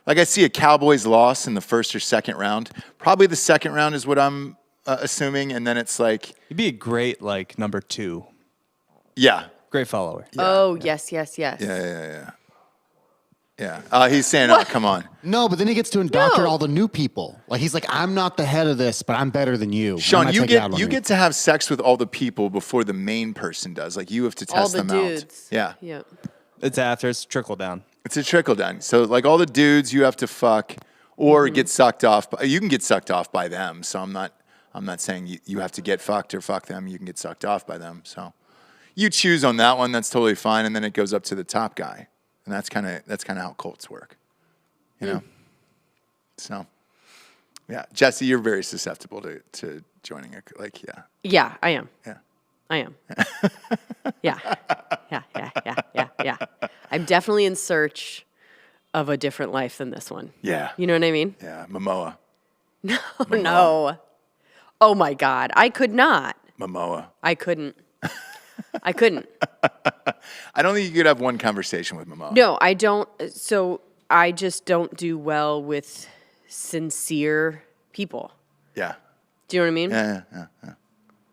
Like, I see a Cowboys loss in the first or second round. Probably the second round is what I'm assuming. And then it's like, He'd be a great, like, number 2. yeah. Great follower. Oh, yes. Yeah. He's saying, "Oh, come on." No, but then he gets to indoctrinate No. all the new people. Like he's like, I'm not the head of this, but I'm better than you. I'm Sean, gonna you take it out get on to have sex with all the people before the main person does. Like, you have to All test the them dudes. out. Yeah. Yep. It's after. It's trickle down. It's a trickle down. So, like, all the dudes you have to fuck or get sucked off. You can get sucked off by them. So I'm not saying you have to get fucked or fuck them. You can get sucked off by them. So you choose on that one. That's totally fine. And then it goes up to the top guy, and that's kind of how cults work. You know. So, yeah, Jesse, you're very susceptible to joining a yeah. Yeah, I am. Yeah. I am. Yeah. I'm definitely in search of a different life than this one. Yeah. You know what I mean? Yeah. Momoa. Oh, no. Oh my God. I could not. Momoa. I couldn't. I couldn't. I don't think you could have one conversation with Momoa. No, I don't. So I just don't do well with sincere people. Yeah. Do you know what I mean? Yeah.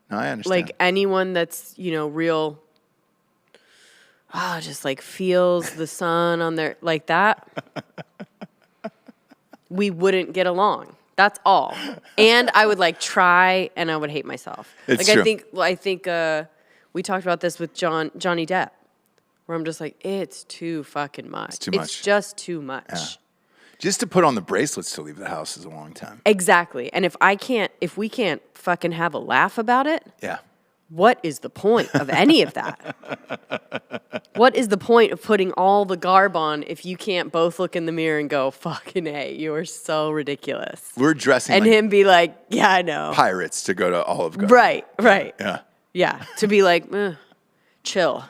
No, I understand. Like anyone that's, real, just like feels the sun on their, like that. we wouldn't get along. That's all. And I would like try, and I would hate myself. It's like true. I think we talked about this with Johnny Depp, where I'm just like, it's too fucking much. It's too much. It's just too much. Yeah. Just to put on the bracelets to leave the house is a long time. Exactly. And if we can't fucking have a laugh about it, Yeah. what is the point of any of that? What is the point of putting all the garb on if you can't both look in the mirror and go, fucking A, you are so ridiculous? We're dressing And like him be like, yeah, I know. pirates to go to Olive Garden. Right. Yeah. Yeah. To be like, chill.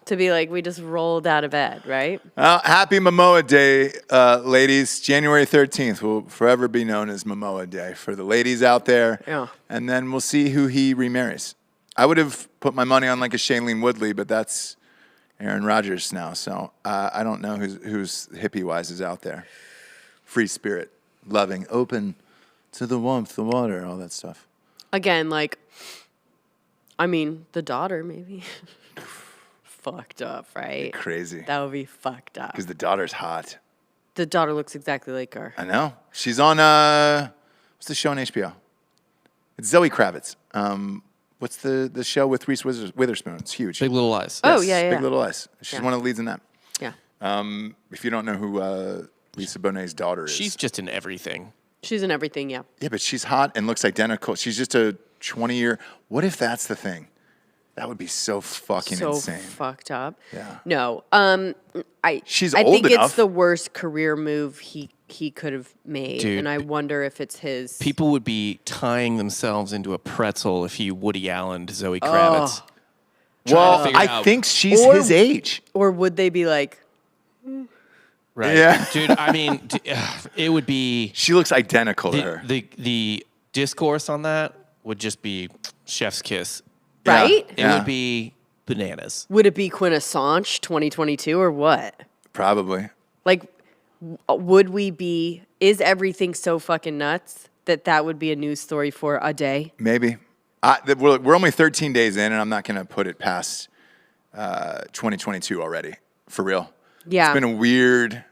To be like, we just rolled out of bed, right? Happy Momoa Day, ladies. January 13th will forever be known as Momoa Day for the ladies out there. Yeah. And then we'll see who he remarries. I would have put my money on like a Shailene Woodley, but that's Aaron Rodgers now. So I don't know who's hippie-wise is out there. Free spirit, loving, open to the warmth, the water, all that stuff. Again, like, I mean, the daughter maybe. Fucked up, right? Crazy. That would be fucked up. Because the daughter's hot. The daughter looks exactly like her. I know. She's on, what's the show on HBO? It's Zoe Kravitz. What's the show with Reese Witherspoon? It's huge. Big Little Lies. Oh, Yes, yeah. Big Little Lies. She's Yeah. one of the leads in that. Yeah. If you don't know who Lisa Bonet's daughter is. She's just in everything. She's in everything, yeah. Yeah, but she's hot and looks identical. She's just a 20-year. What if that's the thing? That would be so fucking So insane. fucked up. Yeah. No. She's I old think enough. it's the worst career move he could have made. Dude. And I wonder if it's his. People would be tying themselves into a pretzel if you Woody Allen to Zoe Kravitz. well, figure I out- think she's Or- his age. Or would they be like, Right. Yeah. Dude, I mean, it would be She looks identical to her. the discourse on that would just be chef's kiss. Yeah. right? It would be bananas. Would it be Quintessence 2022 or what? Probably. Like, would we be, is everything so fucking nuts that would be a news story for a day? Maybe. We're only 13 days in, and I'm not going to put it past 2022 already. For real. Yeah. It's been a weird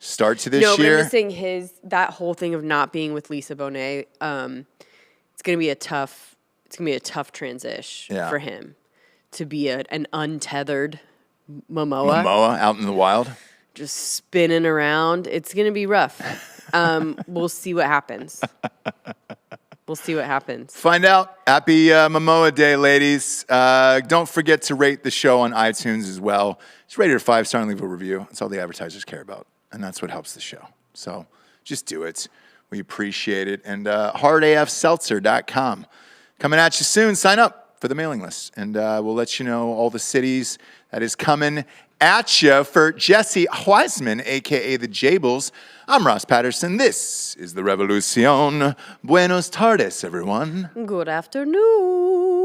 start to this No, but year. I'm just saying that whole thing of not being with Lisa Bonet, it's gonna be a tough transition Yeah. for him to be an untethered Momoa, Momoa out in the wild. just spinning around. It's gonna be rough. We'll see what happens. Find out. Happy Momoa Day, ladies. Don't forget to rate the show on iTunes as well. Just rate it a 5-star and leave a review. That's all the advertisers care about, and that's what helps the show. So just do it. We appreciate it. And hardafseltzer.com. Coming at you soon. Sign up for the mailing list, and we'll let you know all the cities that is coming at you. For Jesse Huisman, a.k.a. the Jables, I'm Ross Patterson. This is The Revolucion. Buenos tardes, everyone. Good afternoon.